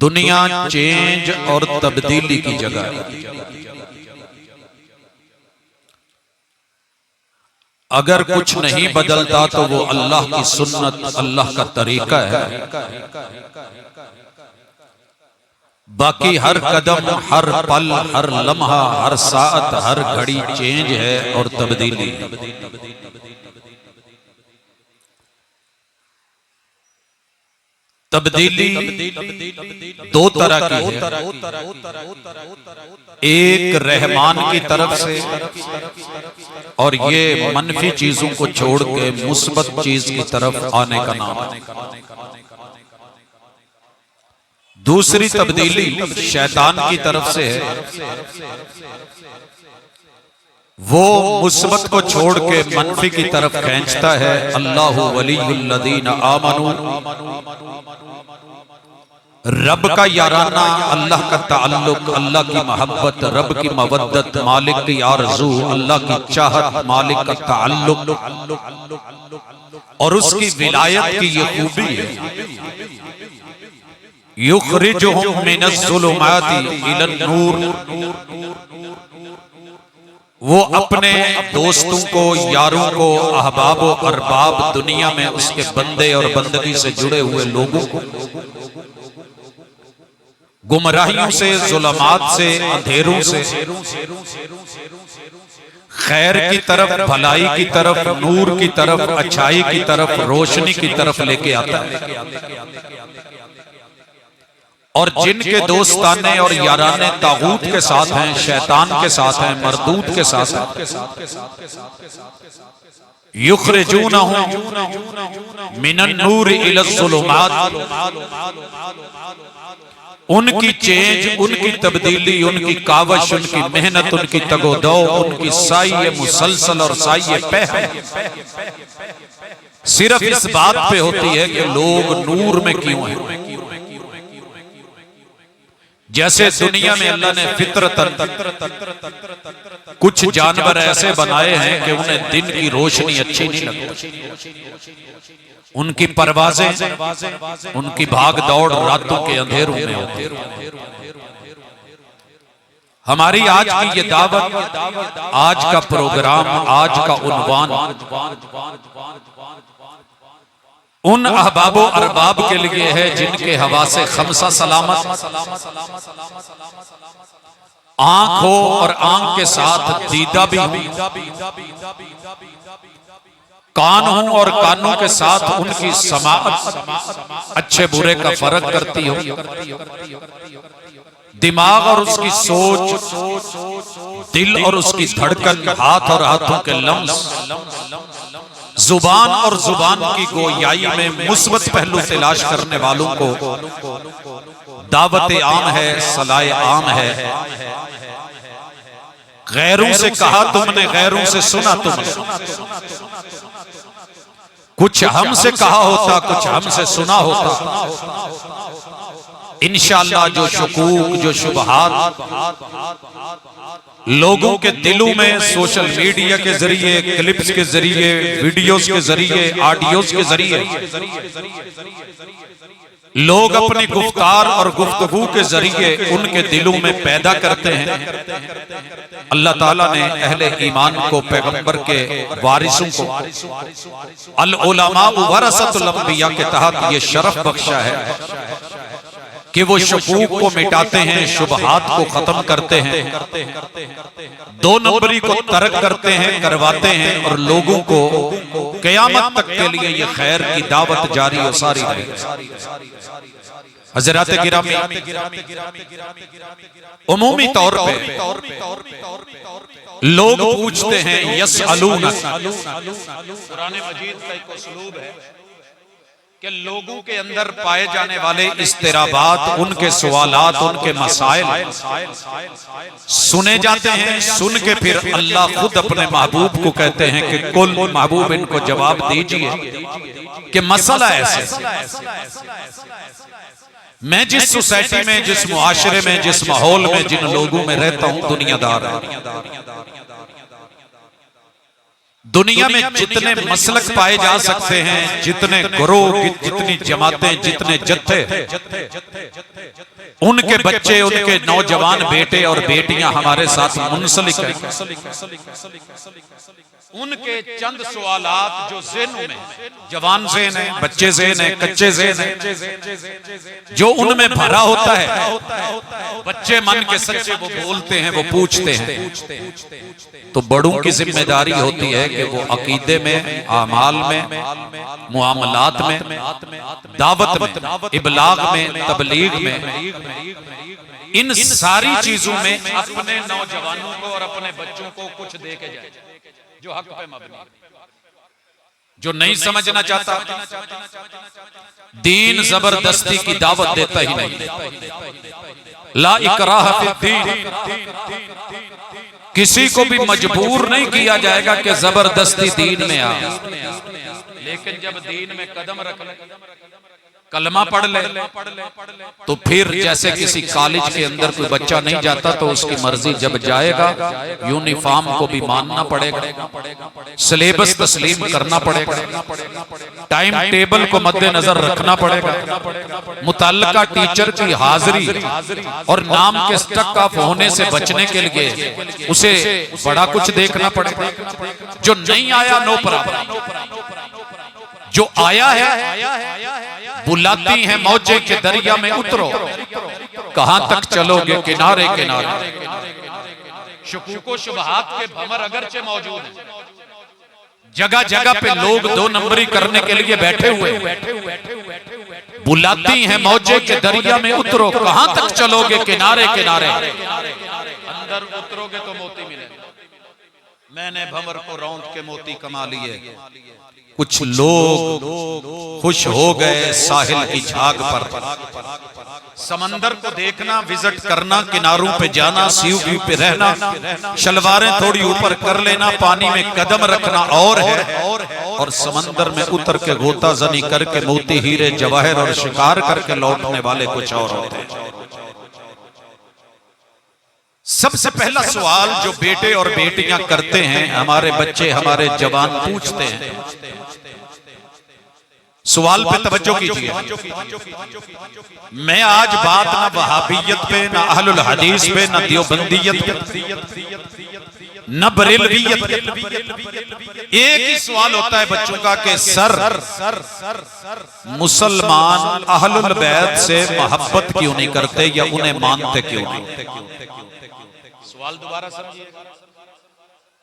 दुनिया चेंज और तब्दीली की जगह है। अगर कुछ नहीं बदलता तो वो अल्लाह की सुन्नत, अल्लाह का तरीका है। बाकी हर कदम, हर पल, हर लम्हा, हर साअत, हर घड़ी चेंज है और तब्दीली। तब्दीली दो तरह की है, एक रहमान की तरफ से और ये मनफी चीजों को छोड़ के मुस्बत चीज की तरफ आने का नाम है। दूसरी तब्दीली शैतान की तरफ से है, वो मुस्बत को छोड़ के मनफी की तरफ खींचता है। अल्लाहु वलियुल्लज़ीना आमनू, रब का याराना, अल्लाह का ताल्लुक, अल्लाह की मोहब्बत, रब की मवद्दत, मालिक की आरज़ू, अल्लाह की चाहत, मालिक का ताल्लुक और उसकी विलायत की ये खूबी है। युखरिजुहुम मिनज़्ज़ुलुमाति इलन नूर, वो अपने दोस्तों को, यारों को, अहबाब व अरबाब, दुनिया में उसके बंदे और बंदगी से जुड़े हुए लोगों को गुमराहियों से, जुल्मात से, अंधेरों से खैर की तरफ, भलाई की तरफ, नूर की तरफ, अच्छाई की तरफ, रोशनी की तरफ लेके आता है। और जिनके दोस्ताने और याराने तागूत के साथ हैं, शैतान के साथ हैं, मरदूत के साथ हैं, युखरिजूनहुम मिनन नूर इलज़्ज़ुलुमात, उनकी चेंज, उनकी तब्दीली, उनकी कावश, उनकी मेहनत, उनकी तगोदो, उनकी साई मुसलसल और साई पहल सिर्फ इस बात पे होती है कि लोग नूर में क्यों हैं। जैसे दुनिया में अल्लाह ने फितरतन कुछ जानवर ऐसे बनाए हैं कि उन्हें दिन की रोशनी अच्छी नहीं लगती, उनकी परवाजें, उनकी भाग दौड़ रातों के अंधेरों में होती है। हमारी आज की ये दावत, आज का प्रोग्राम, आज का उन्वान उन अहबाबो अरबाब के लिए है जिनके हवा से खमसा सलामत, आंख हो और आंख के साथ दीदा भी हो, कान हो और कानों के साथ उनकी समाअत अच्छे बुरे का फर्क करती हो, दिमाग और उसकी सोच, दिल और उसकी धड़कन, हाथ और हाथों के लम्स, जुबान और जुबान की गोयाई में मुस्बत पहलू तलाश करने वालों को दावत आम है, सलाए आम है। गैरों से कहा तुमने, गैरों से सुना तुमने, कुछ हमसे कहा होता, कुछ हमसे सुना होता। इंशाअल्लाह जो शुकूक, जो शुबहात लोगों के दिलों में सोशल मीडिया के जरिए, क्लिप्स के जरिए, वीडियोस के जरिए, ऑडियोस के जरिए लोग अपनी गुफ्तार और गुफ्तगू के जरिए उनके दिलों में पैदा करते हैं। अल्लाह ताला ने अहले ईमान को, पैगंबर के वारिसों को अल उलमा वरसतुल अंबिया के तहत ये शरफ बख्शा है कि वो शकूक को मिटाते हैं, शुबहात को खत्म करते हैं, दो नंबरी को तर्क करते हैं, करवाते हैं और लोगों को क़यामत तक के लिए ये खैर की दावत जारी और सारी रहे। हज़रात गिरामी, उमूमी तौर पे लोग पूछते हैं यसअलूना, कुरान मजीद का एक उसलूब है कि लोगों के अंदर पाए जाने वाले इस्तिराबात, उनके सवालात, उनके मसाइल सुने जाते हैं। सुन के फिर अल्लाह खुद अपने महबूब को कहते हैं कि कुल महबूब इनको जवाब दीजिए कि मसला ऐसे, मैं जिस सोसाइटी में, जिस मुआशरे में, जिस माहौल में, जिन लोगों में रहता हूं, दुनियादार है, दुनिया में जितने मसलक पाए जा सकते हैं, जितने गुरोह, जितनी जमातें, जितने जत्थे, उनके बच्चे, उनके नौजवान बेटे और बेटियां हमारे साथ मुंसलिक हैं। उनके चंद सवालात जो ज़हन में, जवान ज़हन है, बच्चे ज़हन है, कच्चे ज़हन है, जो उनमें भरा होता है, बच्चे मन के सच्चे वो बोलते हैं, वो पूछते हैं। तो बड़ों की जिम्मेदारी होती है कि वो अकीदे में, आमाल में, मुआमलात में, दावत में, इबलाग में, तबलीग में, इन सारी चीजों में अपने नौजवानों को और अपने बच्चों को कुछ दे के जाए जो हक पे मबनी। जो नहीं समझना चाहता, दीन जबरदस्ती की दावत देता ही नहीं। ला इकराह फिद्दीन, किसी को भी मजबूर नहीं किया जाएगा कि जबरदस्ती दीन में आ। लेकिन जब दीन में कदम रख ले, कलमा पढ़ ले, तो फिर जैसे किसी कॉलेज के अंदर कोई बच्चा नहीं जाता तो उसकी मर्जी जब जाएगा, यूनिफॉर्म को भी मानना पड़ेगा, सिलेबस तस्लीम करना पड़ेगा, टाइम टेबल को मद्देनजर रखना पड़ेगा, मुतल्लिका टीचर की हाजिरी और नाम के स्टक ऑफ होने से बचने के लिए उसे बड़ा कुछ देखना पड़ेगा। जो नहीं आया नो प्रॉब्लम, जो आया है बुलाती है मौजे के दरिया में उतरो, कहां तक चलोगे किनारे किनारे। शुकूक शुबहात के भंवर अगरचे मौजूद हैं, जगह जगह पे लोग दो नंबरी करने के लिए बैठे हुए, बुलाती है मौजे के दरिया में उतरो, कहां तक चलोगे किनारे किनारे। अंदर उतरोगे तो मोती मिलेगा। मैंने भंवर को रौंद के मोती कमा लिए। कुछ लोग खुश हो गए साहिल की झाग पर, समंदर को देखना, विजिट करना, किनारों पे जाना, सीयू व्यू पे रहना, शलवारें थोड़ी ऊपर कर लेना, पानी में कदम रखना और है, और समंदर में उतर के गोता जनी करके मोती, हीरे, जवाहर और शिकार करके लौटने वाले कुछ और होते हैं। सबसे पहला सवाल जो बेटे और बेटियां करते हैं, हमारे बच्चे, हमारे जवान पूछते हैं, सवाल पे तवज्जो कीजिए। मैं आज बात ना वहाबियत पे, ना अहलुल हदीस पे, ना देवबंदियत पे, न बरेलवियत पे। एक ही सवाल होता है बच्चों का कि सर मुसलमान अहलुल बैत से मोहब्बत क्यों नहीं करते या उन्हें मानते क्यों नहीं। सवाल दोबारा समझिएगा,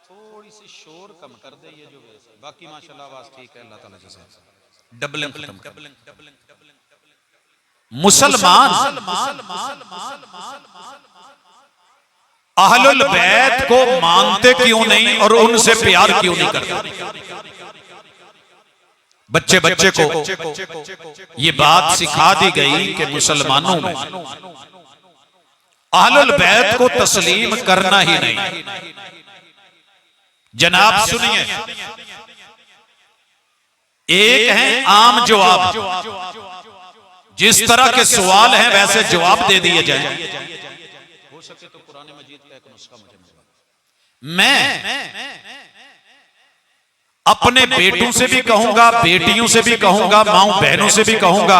थोड़ी सी शोर कम कर दे, ये जो बाकी माशाल्लाह आवाज ठीक है, अल्लाह ताला जज़ा। डबलिंग मुसलमान अहलुल बैत को मानते क्यों नहीं और उनसे प्यार क्यों नहीं करते। बच्चे बच्चे को ये बात सिखा दी गई कि मुसलमानों में अहलुल बैत को तस्लीम करना ही नहीं। जनाब सुनिए, एक है आम जवाब, जिस तरह के सवाल हैं वैसे जवाब दे दिए जाएं। हो सके तो कुरान मजीद का एक नुस्खा मुझे मैं अपने बेटों से भी कहूंगा, बेटियों से भी कहूंगा, माओ बहनों से भी कहूंगा,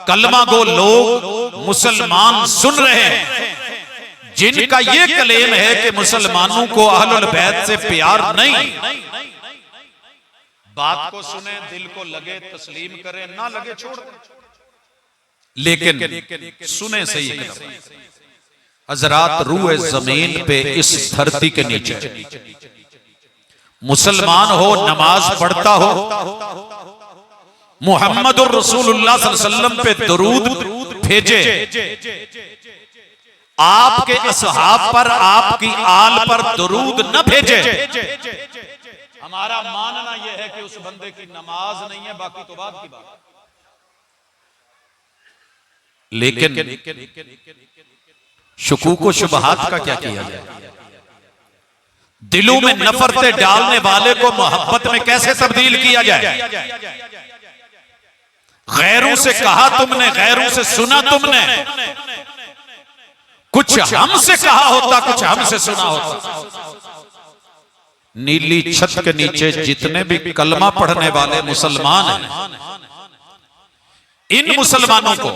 कलमा गो लोग मुसलमान सुन रहे हैं जिनका ये क्लेम है कि मुसलमानों को अहलुल बैत से प्यार नहीं, बात को सुने, दिल को लगे तस्लीम करें, ना लगे छोड़ दें, लेकिन सुने सही कदम। हजरात रूए जमीन पे इस धरती के नीचे मुसलमान हो, नमाज पढ़ता हो, मुहम्मदुर रसूलुल्लाह सल्लल्लाहु अलैहि वसल्लम पे दरूद भेजे, आपके असहाब पर, आपकी आल पर दरूद न भेजे, हमारा मानना यह है कि उस बंदे की नमाज नहीं है, बाकी तो बात की बात। लेकिन शुकूक व शुबहात का क्या किया जाए? दिलों में नफरतें डालने वाले को मोहब्बत में कैसे तब्दील किया जाए? गैरों से कहा तुमने, गैरों से सुना तुमने, कुछ हमसे कहा होता, कुछ हमसे सुना होता। नीली छत के नीचे जितने भी कलमा पढ़ने वाले मुसलमान हैं, इन मुसलमानों को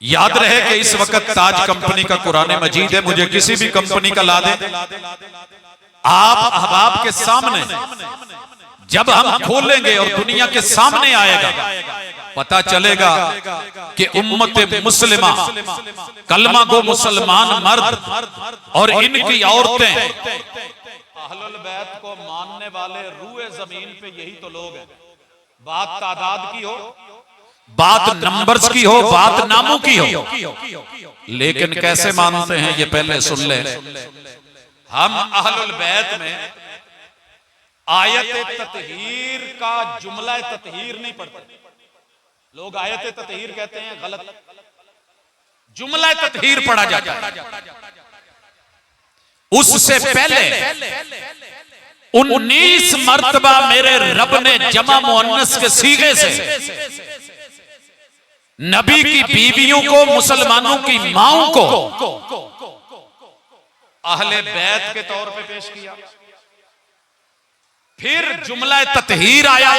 याद रहे कि इस वक्त ताज कंपनी का कुरान मजीद है, मुझे किसी भी कंपनी का ला दे, आप अहबाब के सामने जब हम खोलेंगे और दुनिया के सामने आएगा, पता चलेगा कि उम्मत मुस्लिमा, कलमा गो मुसलमान मर्द और इनकी औरतें, अहलुल बैत को मानने वाले रूए जमीन पे यही तो लोग हैं। बात तादाद की हो, बात नंबर्स की हो, बात नामों की हो, लेकिन कैसे मानते हैं ये पहले सुन ले। हम अहलुल बैत में आयत ततहीर का जुमला ततहीर नहीं पढ़ते। लोग आयत ततहीर कहते हैं, गलत, जुमला ततहीर पढ़ा जाता है। उससे पहले 19 मर्तबा मेरे रब ने जमा मुअन्नस के सीगे से नबी की बीवियों को, मुसलमानों की माओं को अहले बैत के तौर पे पेश किया। फिर जुमला ततहीर आया,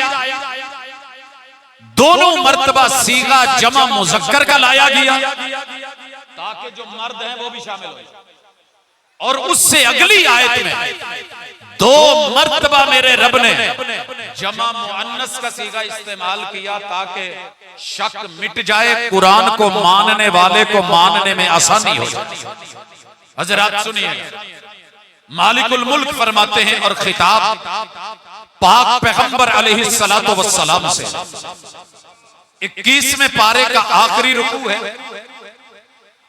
दोनों मर्तबा सीगा जमा मुज़क्कर का लाया गया ताकि जो मर्द हैं वो भी शामिल हो। और उससे अगली आयत में 2 मर्तबा मेरे रब ने जमा मुअन्नस का सीगा इस्तेमाल किया ताकि शक मिट जाए, कुरान को मानने वाले को मानने में आसानी हो जाए। हजरात सुनिए, मालिकुल मुल्क फरमाते हैं और खिताब पाक पैगंबर अलैहिस्सलातु वस्सलाम से 21वें पारे का आखिरी रुकू है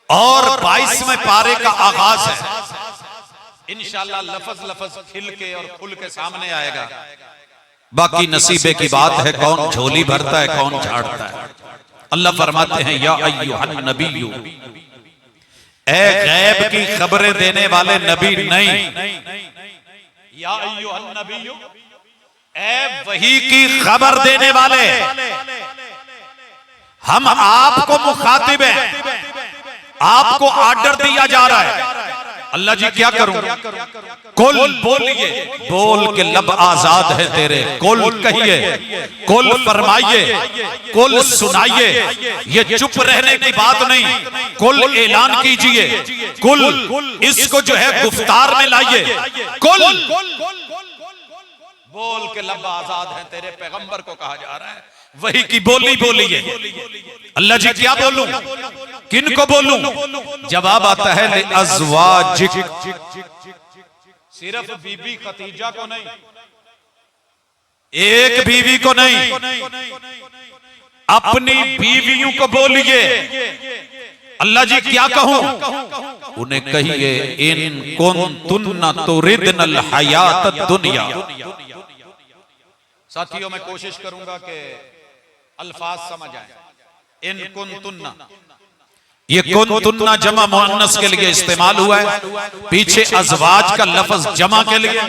और 22वें पारे का आगाज है। इंशाअल्लाह लफ्ज लफ्ज खिल के और खुल के सामने आएगा। बाकी नसीबे की बात है, कौन झोली भरता है, कौन झाड़ता है। अल्लाह फरमाते हैं, या अय्युहन नबिय्यु, ए गैब की खबरें देने वाले नबी नहीं, या अय्युहन नबिय्यु, ए वही की खबर देने वाले, हम आपको मुखातिब हैं, आपको ऑर्डर दिया जा रहा है। अल्लाह जी क्या करूं? कुल बोलिए, बोल के लब आजाद है तेरे, कुल कहिए, कुल फरमाइए, कुल सुनाइए। ये चुप रहने की बात नहीं, कुल ऐलान कीजिए, कुल इसको जो है गुफ्तार में लाइए। कुल बोल के लब आजाद है तेरे, पैगंबर को कहा जा रहा है वही की बोली बोलिए। अल्लाह जी क्या बोलूं, किन को बोलूं? जवाब आता है ले अज़वाजिक, सिर्फ बीबी खतीजा को नहीं, एक बीवी को नहीं, अपनी बीवियों को बोलिए। अल्लाह जी क्या कहूं? उन्हें कहिए, इन कुन्तुन्ना तुरिदनल हयातद दुनिया। साथियों, मैं कोशिश करूंगा कि अल्फाज समझ आए। इन कुन्तुन्ना, ये कुन्तुन्ना जमा मुअन्नस के लिए इस्तेमाल हुआ है, पीछे अज़वाज का लफ्ज जमा के लिए।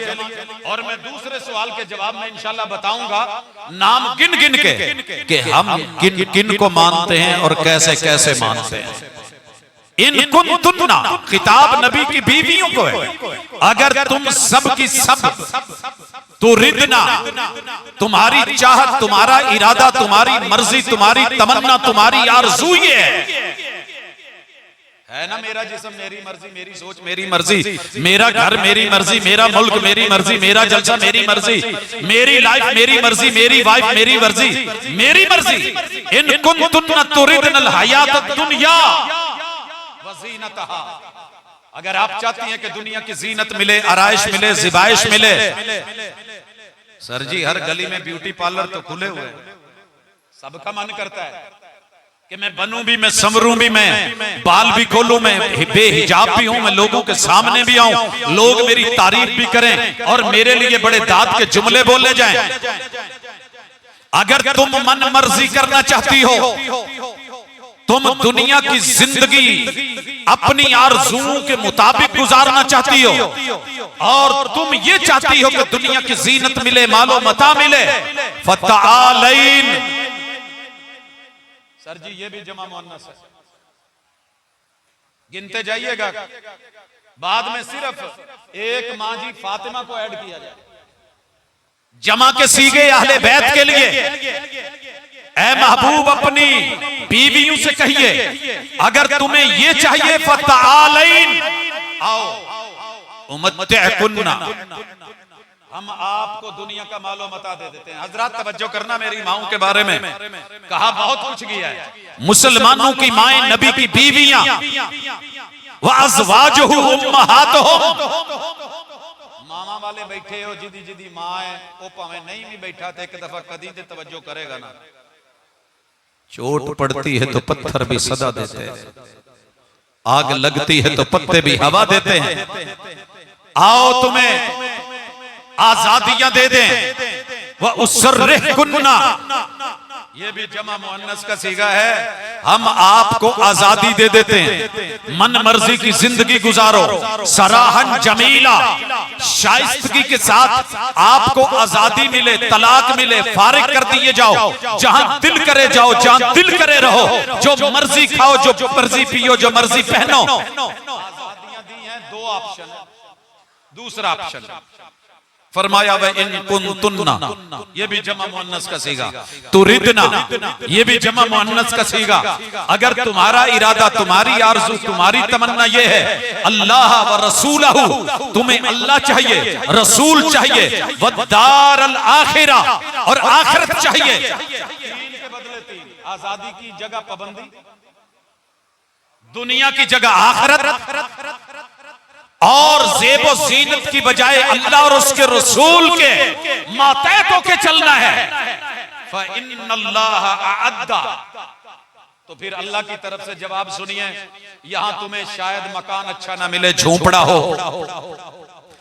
और मैं दूसरे सवाल के जवाब में इंशाल्लाह बताऊंगा नाम गिन गिन के कि हम किन किन को मानते हैं और कैसे कैसे मानते हैं। इन कुन्तुन्ना खिताब नबी की बीवियों को है। अगर तुम सब की सब तुरिदना, तुम्हारी चाहत, तुम्हारा इरादा, तुम्हारी मर्जी, तुम्हारी तमन्ना, तुम्हारी आरज़ू ये है ना, मेरा जिस्म मेरी मर्जी, मेरी सोच मेरी मर्जी, मेरा घर मेरी मर्जी, मेरा मुल्क मेरी मर्जी, मेरा जलसा मेरी मर्जी, मेरी लाइफ मेरी मर्जी, मेरी वाइफ मेरी मर्जी, मेरी मर्जी। इन कुन्तुन्ना तुरिदनल हयातद दुनिया वज़ीनतहा, अगर आप चाहती हैं कि दुनिया की जीनत मिले, आराइश मिले, ज़िबाइश मिले। सर जी, हर गली में ब्यूटी पार्लर तो खुले हुए, सबका मन करता है कि मैं बनूं भी, मैं संवरूं भी, मैं बाल भी खोलूं, मैं बेहिजाब भी हूं, मैं लोगों के सामने भी आऊं, लोग मेरी तारीफ भी करें और मेरे लिए बड़े दाद के जुमले बोले जाएं। अगर तुम मन मर्जी करना चाहती हो, तुम दुनिया की जिंदगी अपनी आरज़ुओं के मुताबिक गुजारना चाहती हो और तुम ये चाहती हो कि दुनिया की जीनत मिले, मालो मता मिले, फतआलैन। सर जी, ये भी जमा मुअन्नस है। गिनते जाइएगा, बाद में सिर्फ एक मां जी फातिमा को ऐड किया जाए। जमा के सीगे अहले बैत के लिए, ऐ महबूब अपनी बीवियों से कहिए अगर तुम्हें ये चाहिए फतालैन आओ उम्मतकुन्ना, हम आपको दुनिया का मालो मता दे देते हैं। हजरत तवज्जो करना मेरी माओं के बारे में कहा बहुत कुछ किया है। मुसलमानों की माएं नबी की बीवियां व अज़वाजुहु उम्महातुहुम, मामा वाले बैठे हो जिदी जिदी मां है वो भावे नहीं भी बैठा तो एक दफा कदी ते तवज्जो करेगा ना। चोट पड़ती है तो पत्थर भी सदा देते हैं, आग लगती है तो पत्ते भी हवा देते हैं। आओ तुम्हें आजादियां दे दें। वह उसर्रिहुन्ना, ये भी जमा मुअन्नस का सीगा है, हम आपको आजादी दे देते हैं, मन मर्जी की जिंदगी गुजारो, सराहन जमीला, शाइस्तगी के साथ आपको आजादी मिले, तलाक मिले, फारिग कर दिए जाओ, जहां दिल करे जाओ, जहां दिल करे रहो, जो मर्जी खाओ, जो मर्जी पियो, जो मर्जी पहनो। आजादियां दी हैं, दो ऑप्शन है। दूसरा ऑप्शन फरमाया वह इन कुंतुन्ना, ये भी जमा मुअन्नस का सीगा, तुरिदना, ये भी जमा मुअन्नस का सीगा। अगर तुम्हारा इरादा, तुम्हारी आरज़ू, तुम्हारी तमन्ना ये है अल्लाह व रसूलहू, तुम्हें अल्लाह चाहिए, रसूल चाहिए, वद्दारल आखिरा, और आखिरत चाहिए। तीन के बदले तीन, आजादी की जगह पाबंदी, दुनिया की जगह आखिरत, और ज़ेबो ज़ीनत की बजाय अल्लाह और उसके रसूल के मातहत के चलना है। फ़इन्नल्लाह अअद्दा, तो फिर अल्लाह की तरफ से जवाब सुनिए, यहां तुम्हें शायद मकान अच्छा ना मिले, झोंपड़ा हो,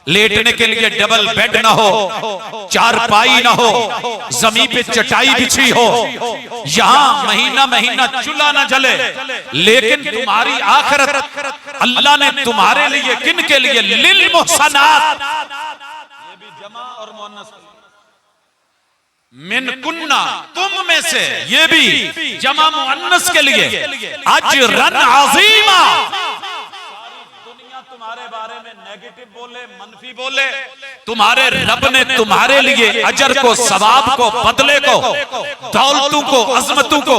लेटने के लिए डबल बेड ना हो, चारपाई ना हो, जमीन पे चटाई बिछी हो, यहां महीना महीना चूल्हा ना जले, लेकिन तुम्हारी आखिरत अल्लाह ने तुम्हारे लिए, किन के लिए, लिल मुहसनात, ये भी जमा और मुअन्नस, मिन कुन्ना, तुम में से, ये भी जमा मुअन्नस के लिए, अजरन अज़ीमा। तुम्हारे बारे में नेगेटिव बोले, मनफी बोले, तुम्हारे रब ने तुम्हारे लिए अजर को, सवाब को, बदले को, दौलतों को, अजमतों को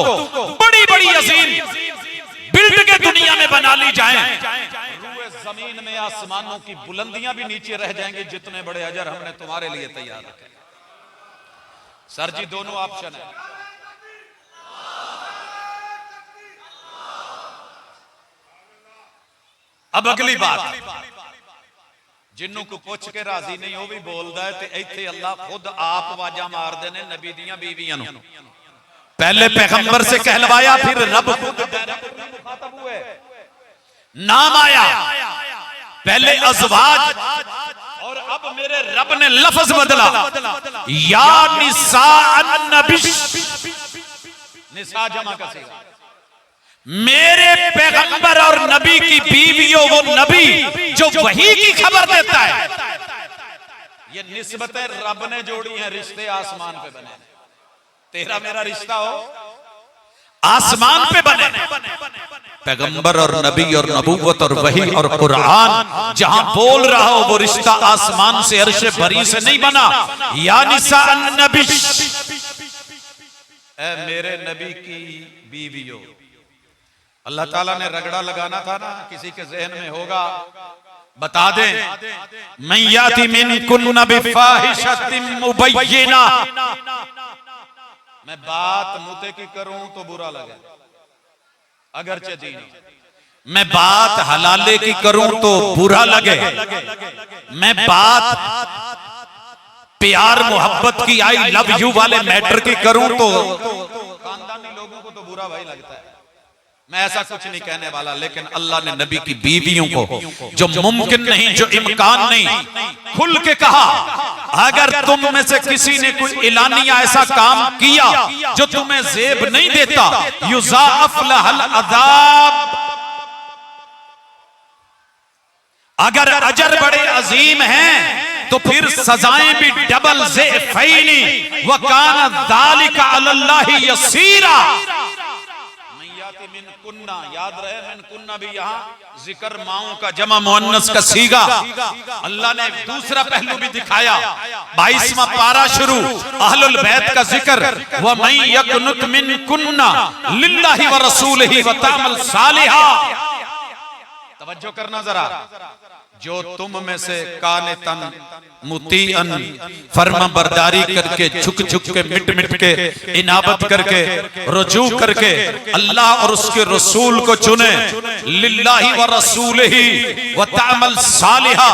बड़ी बड़ी अजीम बिल्ड के दुनिया में बना ली जाएं। जमीन में आसमानों की बुलंदियां भी नीचे रह जाएंगे, जितने बड़े अजर हमने तुम्हारे लिए तैयार रखे। सर जी दोनों ऑप्शन है। अब अगली बात, जिन्हों को पूछ के राजी नहीं वो भी बोलता है, तो इत्थे अल्लाह खुद आप आवाजा मारते हैं नबी दियां बीवियां नूं। पहले पैगंबर से कहलवाया, फिर रब खुद मुखातब हुए, नाम आया, पहले अज़वाज, और अब मेरे रब ने लफ्ज बदला, या निसा अन्नबी, निसा जमा का सीगा, मेरे पैगंबर और नबी की बीवियों, वो नबी जो वही की खबर देता है। ये निस्बतें रब ने जोड़ी हैं, रिश्ते आसमान पे बने, तेरा मेरा रिश्ता हो आसमान पे बने। पैगंबर और नबी और नबूवत और वही और कुरान जहां बोल रहा हो, वो रिश्ता आसमान से, अर्शे बरी से नहीं बना। या निसा अन्नबी, ऐ मेरे नबी की बीवियों। अल्लाह ताला ने रगड़ा लगाना था ना, किसी के जहन में होगा, बता दें, मैं याति मिनकुन्ना बिफाहिशतिन मुबय्यिना, मैं बात मुते की करूं तो बुरा लगे, अगरचे दीन, मैं बात हलाले की करूं तो बुरा लगे, मैं बात प्यार मोहब्बत की, आई लव यू वाले मैटर की करूं तो खानदानी लोगों को तो बुरा भाई लगता है। मैं ऐसा कुछ नहीं कहने वाला, लेकिन अल्लाह ने नबी की बीवियों को, जो मुमकिन नहीं, जो इम्कान नहीं, खुल के कहा, अगर तुम में से किसी ने कोई एलानिया ऐसा काम किया जो तुम्हें ज़ेब नहीं देता, युज़ाअफ़ लहल अज़ाब, अगर अजर बड़े अजीम हैं तो फिर सजाएं भी डबल ज़ेफ़ैनी, व कान ज़ालिका अलल्लाहि यसीरा। मिन कुन्ना, याद रहे मिन कुन्ना भी यहाँ जिक्र माओं का जमा मुअन्नस का सीगा। अल्लाह ने दूसरा पहलू भी दिखाया, 22वां पारा शुरू, अहलुल बैत का जिक्र, व मन यकुनुत मिन कुन्ना लिल्लाहि व रसूलिही व तामल सालिहा। तवज्जो करना जरा, जो तुम में से काने तन मुतीअन, फर्मा बरदारी करके, झुक झुक के, मिट मिट के, इनाबत करके, रुजू करके अल्लाह और उसके रसूल को चुने, लिल्लाहि व रसूलिही व तामल सालिहा,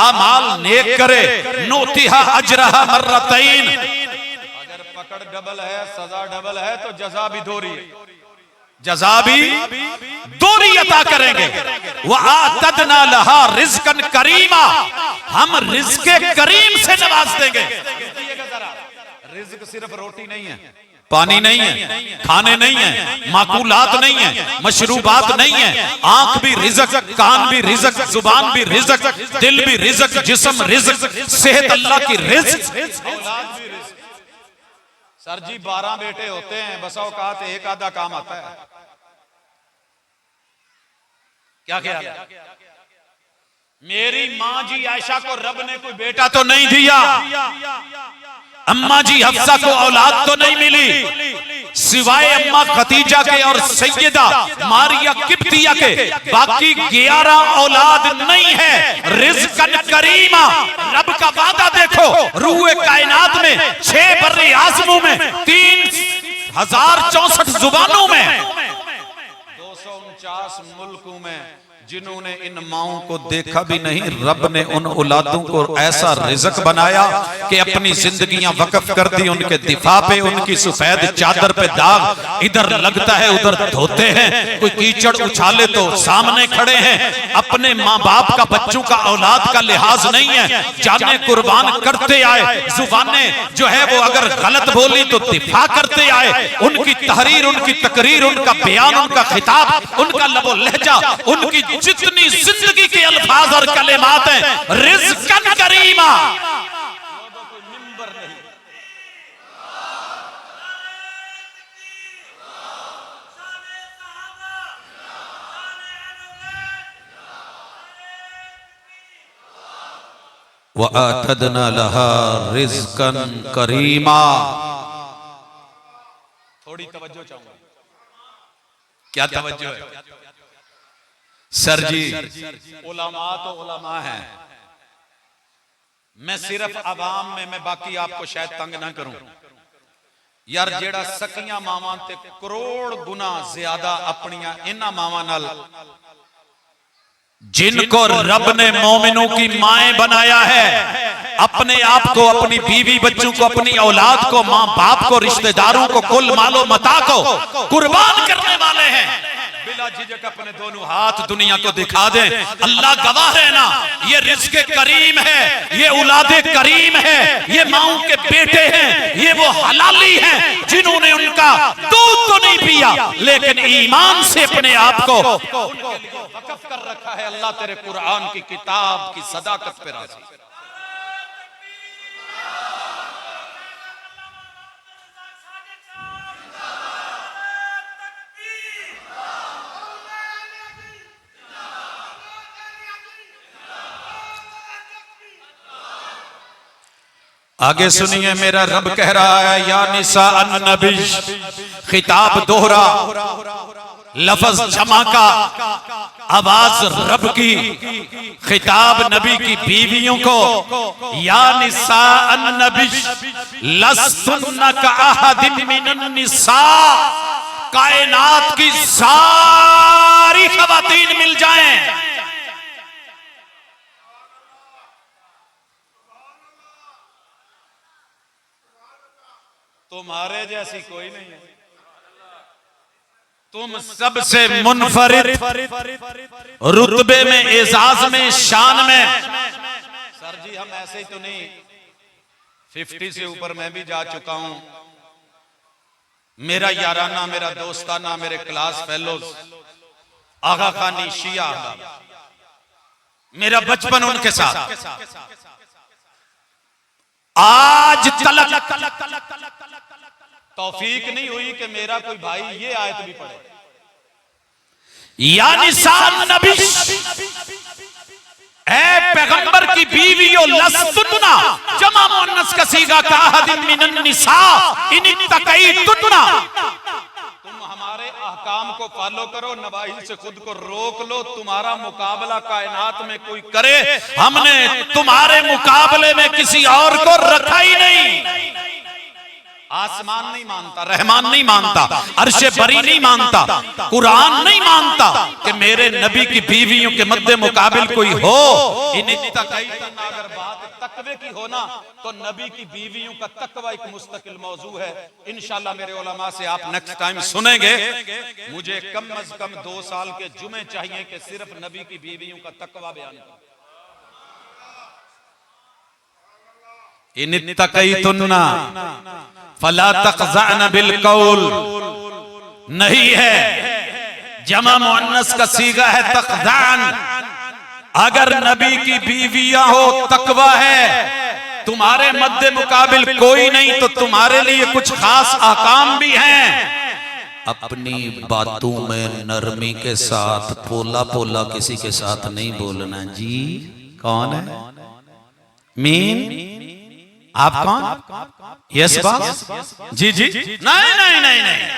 अमाल नेक करे, नोतिहा अजरहा मर्रतैन। अगर पकड़ डबल है, सजा डबल है, तो जजा भी दोहरी है, जजा भी दोहरी अता करेंगे। वह आतदना लहा रिज़्क़न करीमा, हम रिज़्क़े करीम से नवाज देंगे। रिज़्क़ सिर्फ रोटी नहीं है, पानी नहीं है, खाने नहीं है, माकूलात नहीं है, मशरूबात नहीं है, आंख भी रिज़्क़, कान भी रिज़्क़, जुबान भी रिज़्क़, दिल भी रिज़्क़, जिस्म रिज़्क़, सेहत अल्लाह की रिज़्क़। सर जी 12 बेटे होते हैं, बसा औकात एक आधा काम आता है, क्या ख्याल है? मेरी माँ जी आयशा को रब ने कोई बेटा तो नहीं दिया, अम्मा जी हफ्सा को औलाद तो नहीं मिली, सिवाय अम्मा खतीजा के और सैयदा मारिया किब्तिया के बाकी 11 औलाद नहीं है। रिज़्क़न करीमा, रब का वादा देखो, रूए कायनात में, 6 बर्रे आज़मों में, 3064 जुबानों में, 249 मुल्कों में, जिन्होंने इन माओं को देखा भी नहीं, रब ने उन औलादों को ऐसा रिज़्क़ बनाया कि अपनी जिंदगियां वक्फ कर दी उनके दिफा पे, उनकी सफेद चादर पे दाग इधर लगता है उधर धोते हैं, कोई कीचड़ उछाले तो सामने खड़े हैं, अपने माँ बाप का, बच्चों का, औलाद का लिहाज नहीं है, जाने कुर्बान करते आए, जुबाने जो है वो अगर गलत बोली तो दिफा करते आए, उनकी तहरीर, उनकी तकरीर, उनका बयान, उनका खिताब, उनका लबो लहजा, उनकी जितनी जिंदगी के अल्फाज और कलेमात हैं, रिज़्क़न करीमा। व आतदना लहा रिज़्क़न करीमा। थोड़ी तवज्जो चाहूंगा, क्या तवज्जो है? सर जी उलमा तो उलमा है, मैं सिर्फ अवाम में, मैं बाकी आपको शायद तंग ना करूं यार, जेड़ा सकियां मावां ते करोड़ गुना ज्यादा अपनियां इन्हां मावां नाल, जिनको रब ने मोमिनों की माएं बनाया है, अपने आप को, अपनी बीवी बच्चों को, अपनी औलाद को, माँ बाप को, रिश्तेदारों को, कुल मालो मता को कुर्बान करने वाले हैं, बिला झिझक अपने दोनों हाथ दुनिया को दिखा दे, अल्लाह गवाह है ना, ये रिज़्क़े करीम है, ये औलादे करीम है, ये माओं के बेटे हैं, ये वो हलाली हैं जिन्होंने उनका दूध तो नहीं पिया लेकिन ईमान से अपने आप को वक़्फ़ कर रखा है। अल्लाह तेरे कुरान की किताब की सदाकत पे राज़ी। आगे सुनिए, मेरा रब कह रहा है, या निसा अन्नबी, खिताब दोहरा, लफ्ज जमा का, आवाज रब की, खिताब नबी की बीवियों को, या निसा अन्नबी लस्तुन्ना कअहदिन मिनन निसा, कायनात की सारी खवातीन मिल जाएं, तुम्हारे जैसी कोई नहीं है, तुम सबसे मुनफरिद रुतबे में, एजाज में, शान में। सर जी हम ऐसे ही तो नहीं, 50 से ऊपर मैं भी जा चुका हूं, मेरा याराना, मेरा दोस्ताना, मेरे क्लास फेलोज, आगा खानी शिया, मेरा बचपन उनके साथ, आज तलक तौफीक नहीं हुई कि मेरा कोई भाई ये आयत भी पढ़े, या निसान नबी, ऐ पैगंबर की बीवियों, लस्तुन्ना जमा मुअन्नस का सीगा का अहदिन मिनन निसा इन इत्तक़ैतुन्ना, तुम हमारे अहकाम को फॉलो करो, नवाही से खुद को रोक लो। तुम्हारा मुकाबला कायनात में कोई करे, हमने तुम्हारे मुकाबले में किसी और को रखा ही नहीं। आसमान नहीं मानता, रहमान नहीं मानता, अर्शे बरी नहीं मानता, कुरान नहीं मानता कि मेरे नबी की बीवियों के मद्दे मुकाबिल कोई हो। अगर बात तकवे की हो ना, तो नबी की बीवियों का तकवा एक मुस्तकिल मौजू है। इंशाल्लाह मेरे उलमा से आप नेक्स्ट टाइम सुनेंगे। मुझे कम अज कम 2 साल के जुमे चाहिए कि सिर्फ नबी की बीवियों का तकवा बयान करूं। इन इत्तक़ैतुन्ना फला तक़ज़अन बिल क़ौल, नहीं है, जमा मुअन्नस का सीगा है तक़ज़अन। अगर नबी की बीवियां हो, तकवा है, तुम्हारे मद्दे मुकाबिल कोई नहीं, तो तुम्हारे लिए कुछ खास आकाम भी हैं। अपनी बातों में नरमी के साथ, पोला पोला किसी के साथ नहीं बोलना। जी कौन है? मीन आप कौन? Yes boss? जी जी, नहीं नहीं नहीं नहीं,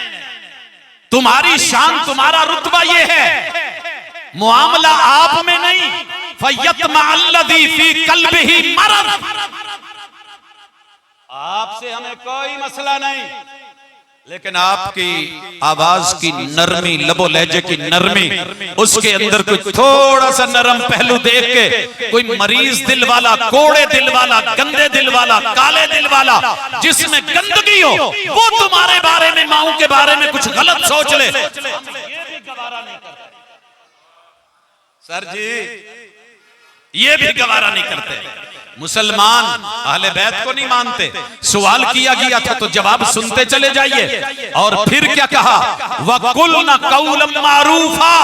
तुम्हारी शान, तुम्हारा रुतबा ये है, मुआमला आप में नहीं। फयत्मा अल्लज़ी फी क़ल्बिही मरद, आपसे हमें कोई मसला नहीं, लेकिन आपकी आवाज की नरमी, लबो लहजे की नरमी, उसके अंदर कोई थोड़ा सा नरम पहलू देख के, कोई मरीज दिल वाला, कोड़े दिल वाला, गंदे दिल वाला, काले दिल वाला, जिसमें गंदगी हो, वो तुम्हारे बारे में, माऊ के बारे में कुछ गलत सोच ले, ये भी गवारा नहीं करते। सर जी, ये भी गवारा नहीं करते। मुसलमान अहले बैत को नहीं मानते। सवाल किया गया था तो जवाब सुनते चले जाइए। और फिर क्या कहा? वकुलना कौलन मारूफा,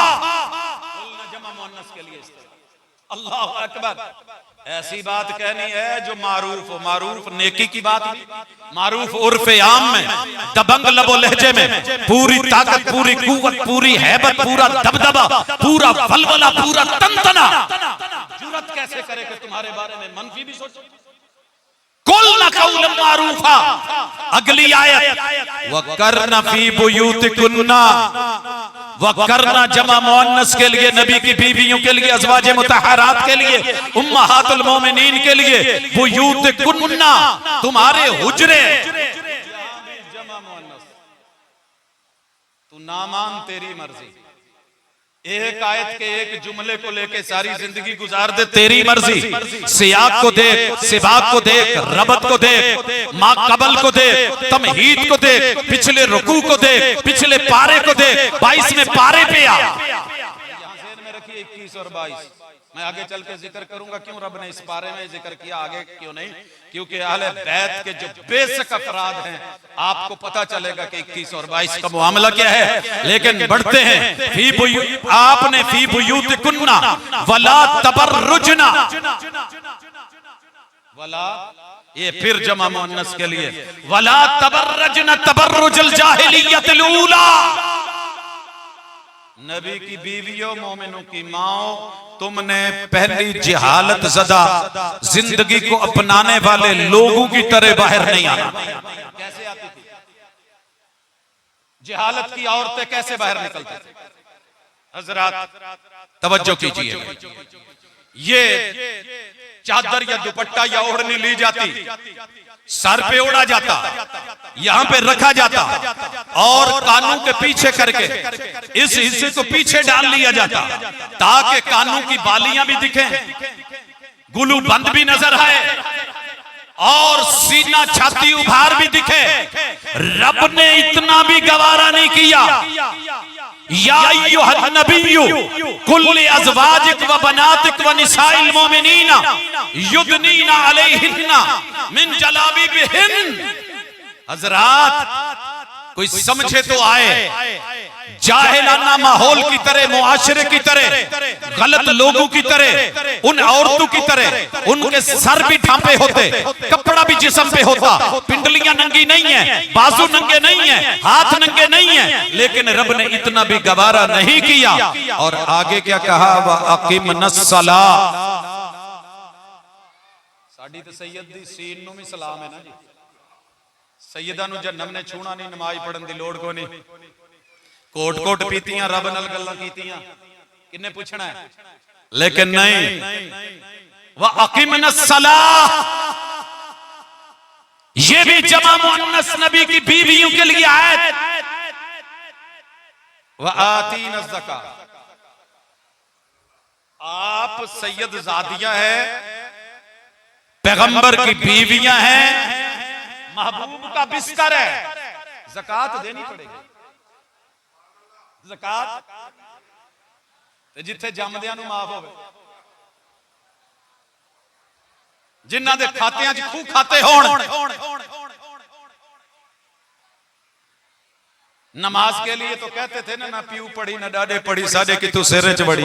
जमा मुअन्नस के लिए अल्लाहु अकबर, ऐसी बात कहनी है जो मारूफ हो। मारूफ नेकी की बात नहीं, मारूफ उर्फे आम में, दबंग लबो लहजे में, पूरी ताकत, पूरी कुव्वत, पूरी हैबत, पूरा दबदबा, पूरा फलवला, पूरा तंतना। जुरत कैसे करे कि तुम्हारे बारे में मनफी भी सोचे? कुलना कौलन मारूफा। अगली आयत, वकरना फी बुयूतिकुन्ना, वकरना जमा मुअन्नस के लिए, नबी की बीवियों के लिए, अज़वाजे मुतहहरात के लिए, उम्महातुल मोमिनीन के लिए, बुयूतिकुन्ना, तुम्हारे हुजरे। जमा मुअन्नस, तू ना मान, तेरी मर्जी। एक आयत के एक जुमले को लेके सारी जिंदगी गुजार दे, तेरी मर्जी। सियाक को देख, सिबाक को देख, रबत को देख, मा कबल को देख, तमहीद को देख, पिछले रुकू को देख, पिछले पारे को देख, 22वें पारे पे आ। यहाँ ज़हन में रखिए 21 और 22। मैं आगे चल के जिक्र करूंगा क्यों रब ने इस बारे में जिक्र किया, आगे क्यों नहीं, क्योंकि अहले बैत के जो बेशक अफराद हैं, आपको पता चलेगा कि 21 और 22 का मामला क्या है। लेकिन बढ़ते हैं। आपने फी बुयूतिकुन्ना वला तबर्रुजना, वला, ये फिर जमा मुअन्नस के लिए, वला तबर्रजना तबर्रुजुल जाहिलियतिल ऊला। नबी की बीवियों, मोमिनों की माओ, तुमने पहली जिहालत ज़दा जिंदगी को अपनाने वाले लोगों की तरह बाहर नहीं आना। कैसे आती थी जिहालत की औरतें, कैसे बाहर निकलती थी? हजरात तवज्जो कीजिए, ये चादर या दुपट्टा या ओढ़नी ली जाती, सर पे ओढ़ा जाता, यहां पे रखा जाता, और कानों के पीछे करके इस हिस्से को पीछे डाल लिया जाता, ताकि कानों की बालियां भी दिखें, गुलू बंद भी नजर आए, और सीना छाती उभार भी दिखे। रब ने इतना भी गवारा नहीं किया। या अय्युहन नबिय्यु कुल लिअज़वाजिक व बनातिक व निसाइल मोमिनीना युदनीना अलैहिन्ना मिन जलाबिबिहिन। हजरात, कोई समझे तो आए। जाहिलाना माहौल की तरह, मुआशरे की तरह, गलत लोगों की तरह, उन औरतों की तरह उनके सर भी ढांपे होते, कपड़ा भी जिस्म पे होता, पिंडलियां नंगी नहीं है, बाजू नंगे नहीं है, हाथ नंगे नहीं है, लेकिन रब ने इतना भी गवारा नहीं किया। और आगे क्या कहा, व अकीमनस्सला। साडी तो सैयद दी सीन नूं भी सलाम है ना जी। सैयदा नूं जन्नम ने छूना नहीं, नमाज पढ़न दी लोड़ को नहीं, कोट कोट पीतियां, रब नाल गल्लां कीतियां, किन्ने पूछना है? लेकिन नहीं, व अकीमनस्सला, ये भी जमा मुअन्नस नबी की बीवियों के लिए आयत। व आतीनज़ ज़का, आप सैयद ज़ादिया है, पैगंबर की बीवियां हैं, महबूब का बिस्तर है, ज़कात देनी पड़ेगी। ज़कात ते जिथे जमदियां नूं माफ होवे, जिन्हां दे खातियां च खूह खाते होण, नमाज के लिए तो कहते थे ना प्यू पढ़ी ना डाडे पढ़ी, साडे कितों सिर च बड़ी।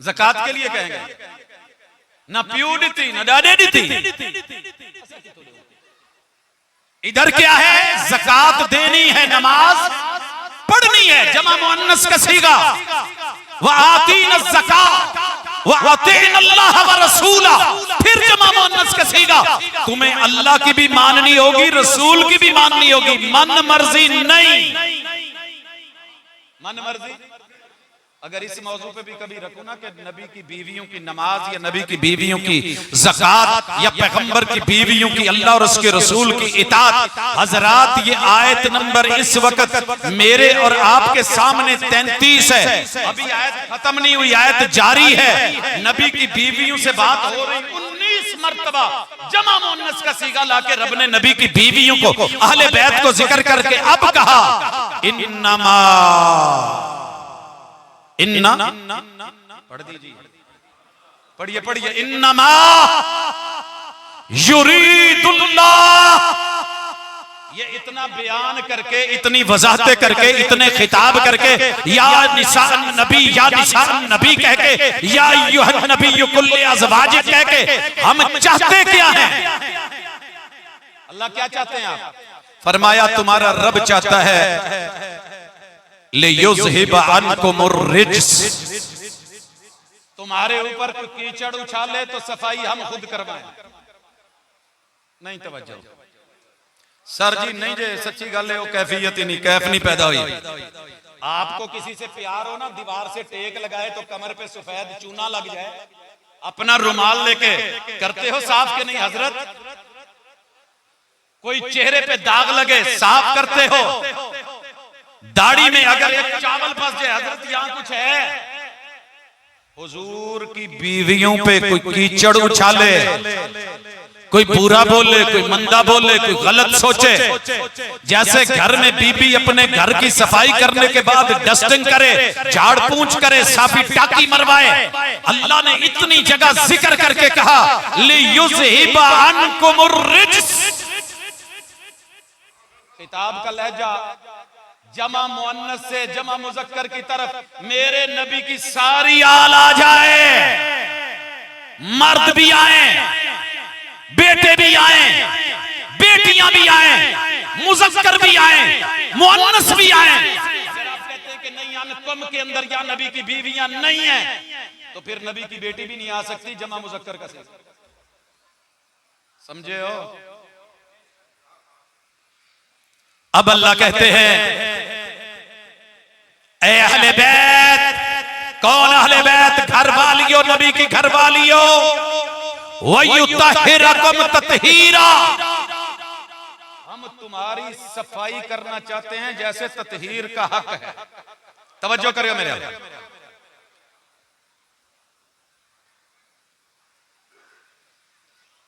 ज़कात के लिए कहेंगे ना प्यू दी ना डाडे दी। इधर क्या है, ज़कात देनी है, नमाज पढ़नी है, जमा मुअन्नस का सीगा। व आतीनज़ ज़का व अतीनल्लाह व रसूला, फिर जमा मुअन्नस का सीगा। तुम्हें अल्लाह की भी माननी होगी, रसूल की भी माननी होगी, मन मर्जी नहीं। मन मर्जी अगर इस मौजू पे भी कभी रखूं ना कि नबी की बीवियों की नमाज या नबी की बीवियों की ज़कात या पैगंबर की बीवियों की अल्लाह और उसके रसूल की इताअत, हजरात ये आयत नंबर इस वक्त मेरे और आपके सामने 33 है। अभी आयत खत्म नहीं हुई, आयत जारी है। नबी की बीवियों से बात हो रही, 19 मर्तबा जमा मुअन्नस का सीगा लाके रब ने नबी की बीवियों को, अहले बैत को जिक्र करके अब कहा, इन्नमा, इन्ना, पढ़ दीजिए, पढ़िए पढ़िए, इन्नमा युरीदुल्लाह। ये इतना बयान करके, इतनी वजाहतें करके, इतने खिताब करके, या निसान नबी, या निसान नबी कह के, या अय्युहन नबी कुल्ले अज़वाजिक कह के हम चाहते क्या हैं? अल्लाह क्या चाहते हैं आप? फरमाया तुम्हारा रब चाहता है ले युज़हिबा अन्कुमुर रिज्स, तुम्हारे ऊपर कोई कीचड़ उछाले तो सफाई हम खुद करवाएं। नहीं तवज्जो सर जी, नहीं जे सच्ची गल है, वो कैफियत ही नहीं, कैफ नहीं पैदा हुई। आपको किसी से प्यार हो ना, दीवार से टेक लगाए तो कमर पे सफेद चूना लग जाए, अपना रुमाल लेके करते हो साफ के नहीं हजरत? कोई चेहरे पे दाग लगे साफ करते हो? दाढ़ी में अगर एक चावल फंस जाए, हजरत यहाँ कुछ है? हुजूर की बीवियों पे कोई कीचड़ उछाले, कोई बुरा बोले, कोई मंदा बोले, कोई गलत सोचे, जैसे घर में बीबी अपने घर की सफाई करने के बाद डस्टिंग करे, झाड़ पूंछ करे, साफी टाकी मरवाए, अल्लाह ने इतनी जगह जिक्र करके कहा लियुज़हिबा अन्कुमुर रिज्स। किताब का लहजा जमा मुअन्नस से जमा मुज़क्कर की तरफ मेरे नबी की सारी आल आ जाए, मर्द भी आए, बेटे भी आए, बेटियां भी आए, मुज़क्कर भी आए, मुअन्नस भी आए। अगर आप कहते हैं कि नहीं अनकुम के अंदर या नबी की बीवियां नहीं है, तो फिर नबी की बेटी भी नहीं आ सकती जमा मुज़क्कर का से। समझे हो? अब अल्लाह कहते हैं ए अहले बैत, कौन अहले बैत? घर वालियों, नबी की घर वालियों, वयुतहिरकुम ततहीरा, हम तुम्हारी सफाई करना चाहते हैं जैसे ततहीर का हक है। तवज्जो करियो मेरे,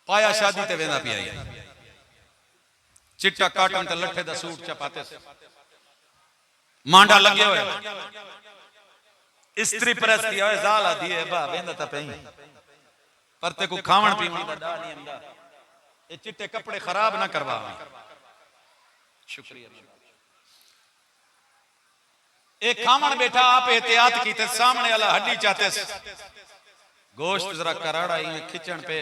पाया शादी ते वेंदा पिया, चिट्टा काटन ते लट्ठे दा सूट चपाते से मांडा लगे हुए, स्त्री परस्ती होए, ज़ाला दिए बा वेंदा ता पई, पर ते को खावण पीवण दा डा नहीं आंदा। ये चिट्टे कपड़े खराब ना करवा, शुक्रिया। एक खामन बैठा आप एहतियात की सामने वाला हड्डी चाहते गोश्त जरा कराड़ा ही खिंचण पे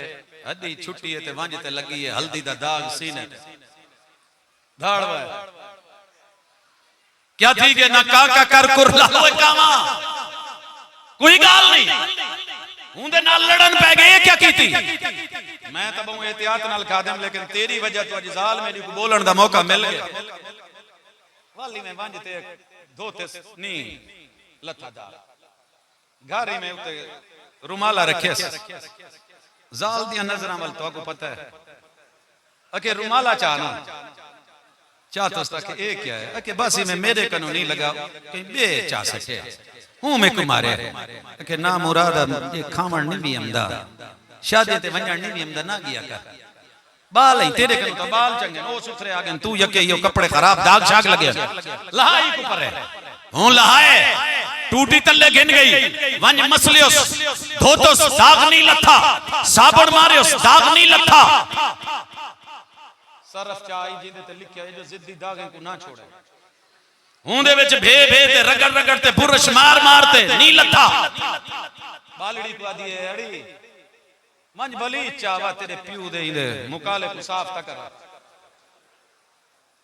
हड्डी छुट्टी है ते वंज ते लगी है हल्दी दा दाग सीने धाड़वा क्या थी के ना का कर कुरला होए कावा कोई गाल नहीं उनदे नाल लड़न पै गए क्या कीती मैं तब एहतियात नाल खादम लेकिन तेरी वजह तो अज जाल मेरी को बोलन दा मौका मिल गया वाली में वंज ते धोते नी लथा दाल घारी में उते रुमाला रखे जाल दिया नजर वाल तो आपको पता है अके रुमाला चाहना चाहता कि ए क्या है अके बस में मेरे कनो नहीं लगा कहीं बे चाह सके हूं मैं कुमारे अके ना मुराद ये खावण नहीं भी हमदा शादी ते वंजण नहीं भी हमदा ना गया कर बाल ही तेरे कनो तो बाल चंगे ओ सुथरे आ गए तू यके यो कपड़े खराब दाग शाग लगे लहाई को पर है हूं लहाए टूटी तल्ले गिन गई वंज मसलियोस धोतोस दाग नहीं लथा साबुन मारियोस दाग नहीं लथा सरफ चाई जिंदे ते लिखया जो जिद्दी दागे को ना छोड़े हूं दे विच भे भे ते रगड़ रगड़ ते बुरश मार मारते नहीं लथा बालड़ी को आदी है अड़ी मंज भली चावा तेरे प्यू दे इले मुकाले को साफ ता कर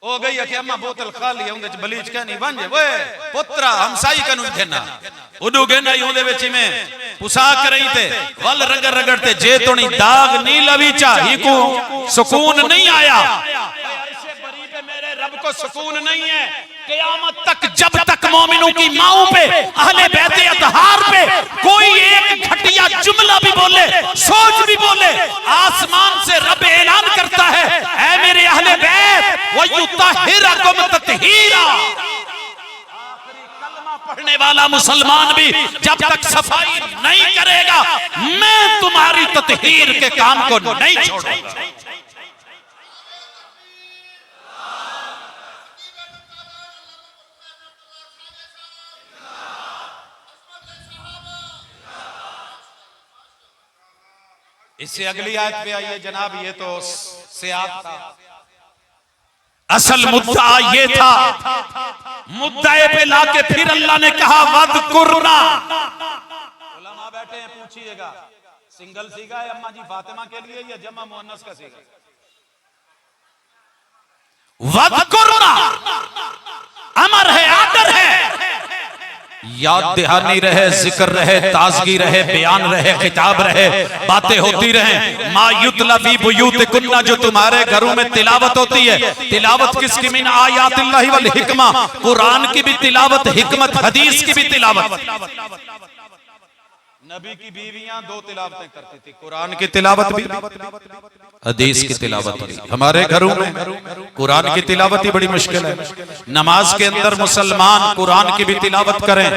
ओ गई कि अम्मा बोतल खाली उंदे च बलीच कहनी वंज ओए पुत्रा हमसाई कनु देना उडू गेना उंदे विच में पुसा करई ते वल रगड़ रगड़ ते जे तोनी दाग नी लवी चाही को सुकून नहीं आया अरशे बरी पे मेरे रब को सुकून नहीं है क़यामत तक जब तक मोमिनों की माओं पे अहले बैत अतहार पे कोई एक घटिया जुमला भी बोले सोच भी बोले आसमान से रब ऐलान करता है ऐ मेरे अहले बैत व युतहिरकुम ततहीरा आखिरी कलमा पढ़ने वाला मुसलमान भी जब तक सफाई नहीं करेगा मैं तुम्हारी ततहीर के काम को नहीं छोड़ूंगा। इससे अगली आयत पे आइए जनाब ये तो सियाक था असल मुद्दा ये था मुद्दे पे लाके फिर अल्लाह ने कहा वद कुरना उलमा बैठे हैं पूछिएगा सिंगल सीगा है अम्मा जी फातिमा के लिए या जमा मुअन्नस का सीगा वद कुरना अमर है आदर है याद दहानी रहे जिक्र रहे ताजगी रहे बयान रहे खिताब रहे बातें होती रहे मा युतला फी बुयूतिकुन्ना जो तुम्हारे घरों में तिलावत होती है तिलावत किसकी मिन आयातिल्लाहि वल हिकमा कुरान की भी तिलावत हिकमत हदीस की भी तिलावत नबी की बीवियां दो तिलावतें करती थी कुरान की तिलावत भी हदीस की तिलावत भी हमारे घरों में कुरान की तिलावत ही बड़ी मुश्किल है नमाज के अंदर मुसलमान कुरान की भी तिलावत करें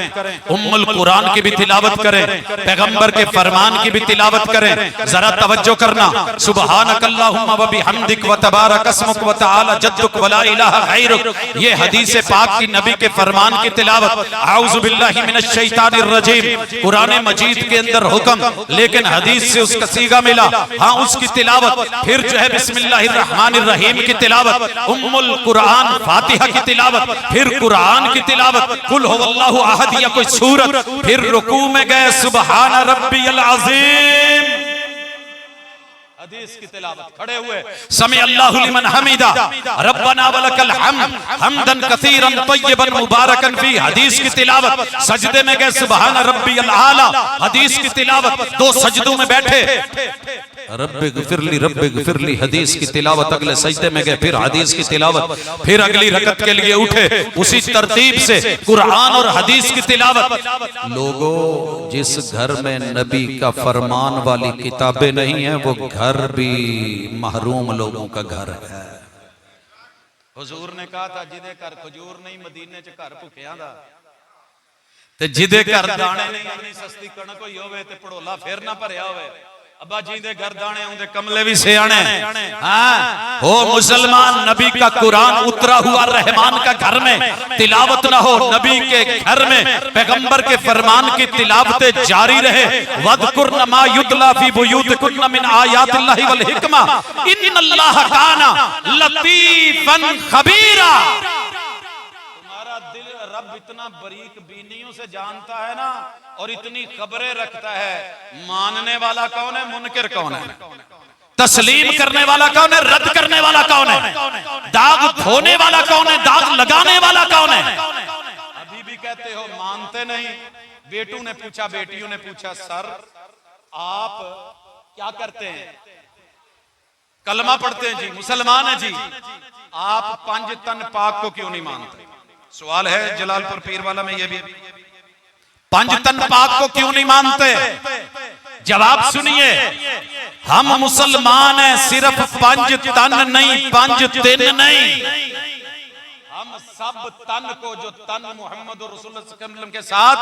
उम्मुल कुरान की भी तिलावत करें पैगंबर के फरमान की भी तिलावत करें जरा तवज्जो करना सुब्हानकल्लाहुम्मा व बिहम्दिक व तबारक अस्मुक व तआला जद्दुक व ला इलाहा गैरुक ये हदीस पाक की नबी के फरमान की तिलावत आऊज़ु बिल्लाहि मिनश शैतानिर रजीम कुरान मजीद के अंदर हुक्म लेकिन हदीस से उसका सीगा मिला हाँ उसकी तिलावत फिर जो है बिस्मिल्लाहिर रहमानिर रहीम की तिलावत उम्मुल कुरान फातिहा की तिलावत फिर कुरान की तिलावत कुल हुवल्लाहु अहद या कोई सूरत फिर रुकू में गए सुबहान रब्बियल अज़ीम हदीस की तिलावत खड़े हुए समी अल्लाहु लिमन हमीदा रब्बना वलकल हम्द हम्दन कसीरन तय्यबन मुबारकन फी हदीस की तिलावत सजदे में गए सुबहान रब्बियल आला हदीस की तिलावत दो सजदों में बैठे रब्बे गफिरली हदीस की तिलावत अगले सजदे में गए फिर हदीस की तिलावत फिर अगली रकत के लिए उठे उसी तरतीब से कुरान और हदीस की तिलावत लोगों जिस घर में नबी का फरमान वाली किताबें नहीं है वो घर भी महरूम लोगों का घर है हुजूर ने कहा था जिदे घर खजूर नहीं मदीने च घर भुखियां दा ते जिदे घर दाने नहीं इतनी सस्ती कणक होई होवे ते पड़ोला फिर ना भरिया होवे अब्बा जी दे गर्दाने उनके कमले भी सियाने। हाँ हो मुसलमान, नबी का कुरान उतरा हुआ रहमान का घर में तिलावत ना हो, नबी के घर में पैगंबर के फरमान की तिलावतें जारी रहे। वज़कुरन मा युतला फी बुयूतिकुन्न मिन आयातिल्लाहि वल हिकमा इन्नल्लाह काना लतीफन खबीरा। तुम्हारा दिल रब इतना बारीक बीनियों से जानता है ना, और इतनी खबरें रखता है। मानने वाला कौन है, मुनकिर कौन है, तस्लीम करने वाला कौन है, रद्द करने वाला कौन है, दाग धोने वाला कौन है, दाग लगाने वाला कौन है। अभी भी कहते हो मानते नहीं। बेटू ने पूछा, बेटियों ने पूछा, सर आप क्या करते हैं? कलमा पढ़ते हैं जी, मुसलमान है जी, आप पंज तन पाक को क्यों नहीं मानते? सवाल है जलालपुर पीर वाला में ये भी, पंज तन पाक को क्यों नहीं मानते? जवाब सुनिए, हम मुसलमान हैं सिर्फ पंज तन नहीं, पंज दिन नहीं। हम सब तन को, जो तन मोहम्मद रसूलुल्लाह सल्लल्लाहु अलैहि वसल्लम के साथ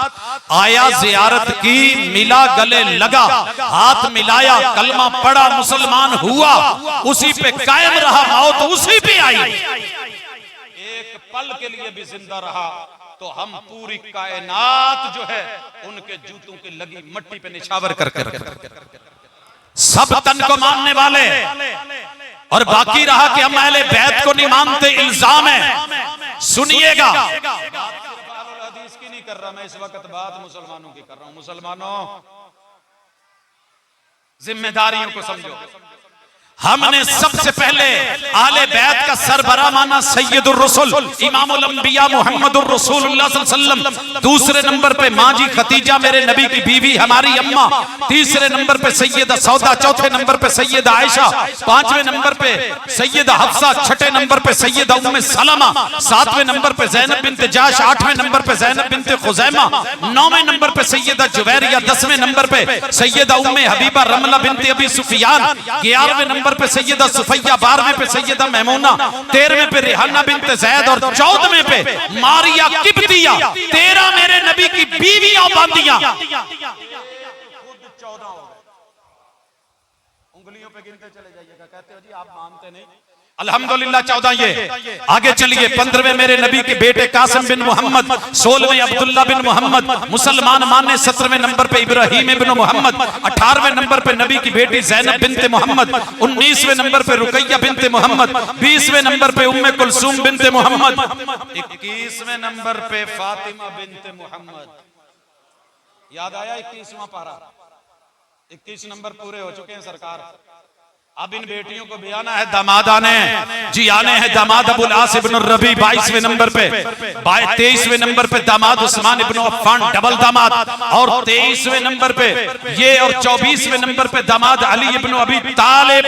आया, जियारत की, मिला, गले लगा, हाथ मिलाया, कलमा पढ़ा, मुसलमान हुआ, उसी पे कायम रहा, मौत उसी पे आई, एक पल के लिए भी जिंदा रहा, तो हम पूरी कायनात जो है उनके जूतों की लगी मट्टी पे निछावर करके रखते। सब तन को मानने वाले, और बाकी रहा कि हम अहले बैत को नहीं मानते, इल्जाम है। सुनिएगा, हदीस की नहीं कर रहा मैं इस वक्त, बात मुसलमानों की कर रहा हूं। मुसलमानों, जिम्मेदारियों को समझो। हमने सबसे पहले आले बैत का सरबरा माना सैयदुर रसूल इमामुल अंबिया मुहम्मदुर रसूलुल्लाह सल्लल्लाहु अलैहि वसल्लम। दूसरे नंबर पे माँ जी खतीजा मेरे नबी की बीवी हमारी अम्मा। तीसरे नंबर पे सैयदा सौदा। चौथे नंबर पे सैयदा आयशा। पांचवें नंबर पे सैयदा हफ्सा। छठे नंबर पे सैयदा उम्मे सलमा। सातवें नंबर पे ज़ैनब बिन्त जाश। आठवें नंबर पे ज़ैनब बिन्त खुज़ैमा। नौवें नंबर पे सैयदा जुवैरिया। 10वें नंबर पे सैयदा उम्मे हबीबा रमला बिन्त अबी सुफियान। 11वें नंबर पे सैयदा सुफैया। 12वें पे सैयदा मैमूना। 13वें पे रिहाना बिन्त ज़ैद और 14वें पे मारिया किब्तिया। 13 मेरे नबी की बीवियां बांदियां। खुद 14 हो गए। उंगलियों पे गिनते चले जाइएगा। कहते हो जी आप मानते नहीं। अल्हम्दुलिल्लाह 14 ये। आगे चलिए 15वें मेरे नबी के बेटे कासिम बिन मोहम्मद। 16वें अब्दुल्ला बिन मोहम्मद। मुसलमान माने 17वें नंबर पे इब्राहिम इब्न मोहम्मद। 18वें नंबर पे नबी की बेटी ज़ैनब बिन्त मोहम्मद। 19वें नंबर पे रुकैया बिन्त मोहम्मद। 20वें नंबर पे उम्मे कुलसूम बिन्त मोहम्मद। 21वें नंबर पे फातिमा बिन्त मोहम्मद। याद आया 21वां पारा। 21 नंबर पूरे हो चुके हैं सरकार। अब इन बेटियों को भी आना है, दामाद आने जी, आने हैं दामाद अबुल आस इब्न रबी 22वें नंबर पे। 23वें नंबर पे दामाद उस्मान इब्न अफ़्फ़ान डबल दामाद। और 23वें नंबर पे ये, और 24वें नंबर पे दामाद अली इब्न अबी तालिब।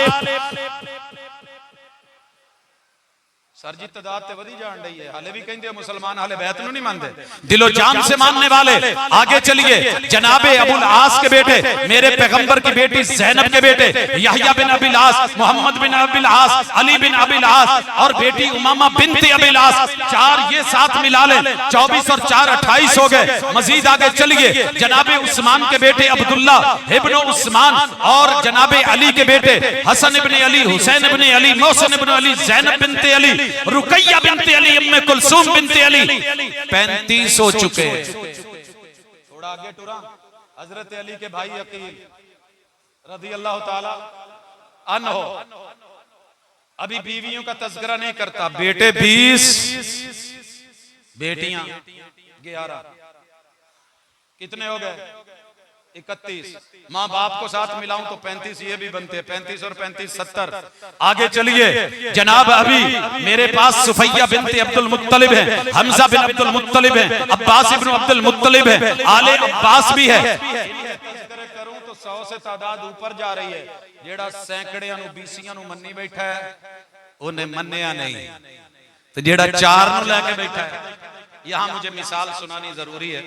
सर जी तदाद ते वधी जान रही है। हाले भी कहते मुसलमान हाले बैत नहीं मानते, दिलो जान से मानने वाले। आगे चलिए, जनाबे अबुल आस के बेटे, मेरे पैगंबर की बेटी ज़ैनब के बेटे यहया बिन अबिल आस, मोहम्मद बिन अबिल आस, अली बिन अबिल आस और बेटी उमामा बिन्त अबिल आस। 4 ये साथ मिला ले 24 और 4 28 हो गए। मजीद आगे चलिए, जनाबे उस्मान के बेटे अब्दुल्ला इब्न उस्मान और जनाबे अली के बेटे हसन इब्न अली, हुसैन इब्न अली, मोहसिन इब्न अली, ज़ैनब बिन्त अली, रुकैया बिन्त अली, उम्मे कुलसूम बिन्त अली। 35 हो चुके हैं। थोड़ा आगे टुरा, हजरत अली के भाई अकील रज़ी अल्लाह ताला अन्हो। अभी बीवियों का तज़किरा नहीं करता। बेटे 20, बेटियां 11। कितने हो गए? 31। माँ बाप को साथ मिलाऊं तो 35 ये भी बनते हैं। 35 और 35 70। आगे चलिए, जनाब अभी मेरे पास सुफैया बिन्त अब्दुल मुत्तलिब है, हमजा बिन अब्दुल मुत्तलिब है, अब्बास इब्न अब्दुल मुत्तलिब है, आले अब्बास भी है। करूं तो 100 से तादाद ऊपर जा रही है। जेड़ा सैकड़ियां नु 20 नु मन्नी बैठा है उन्हें मन्निया नहीं, तो जेड़ा 4 नु लेके बैठा है। यहां मुझे मिसाल सुनानी जरूरी है।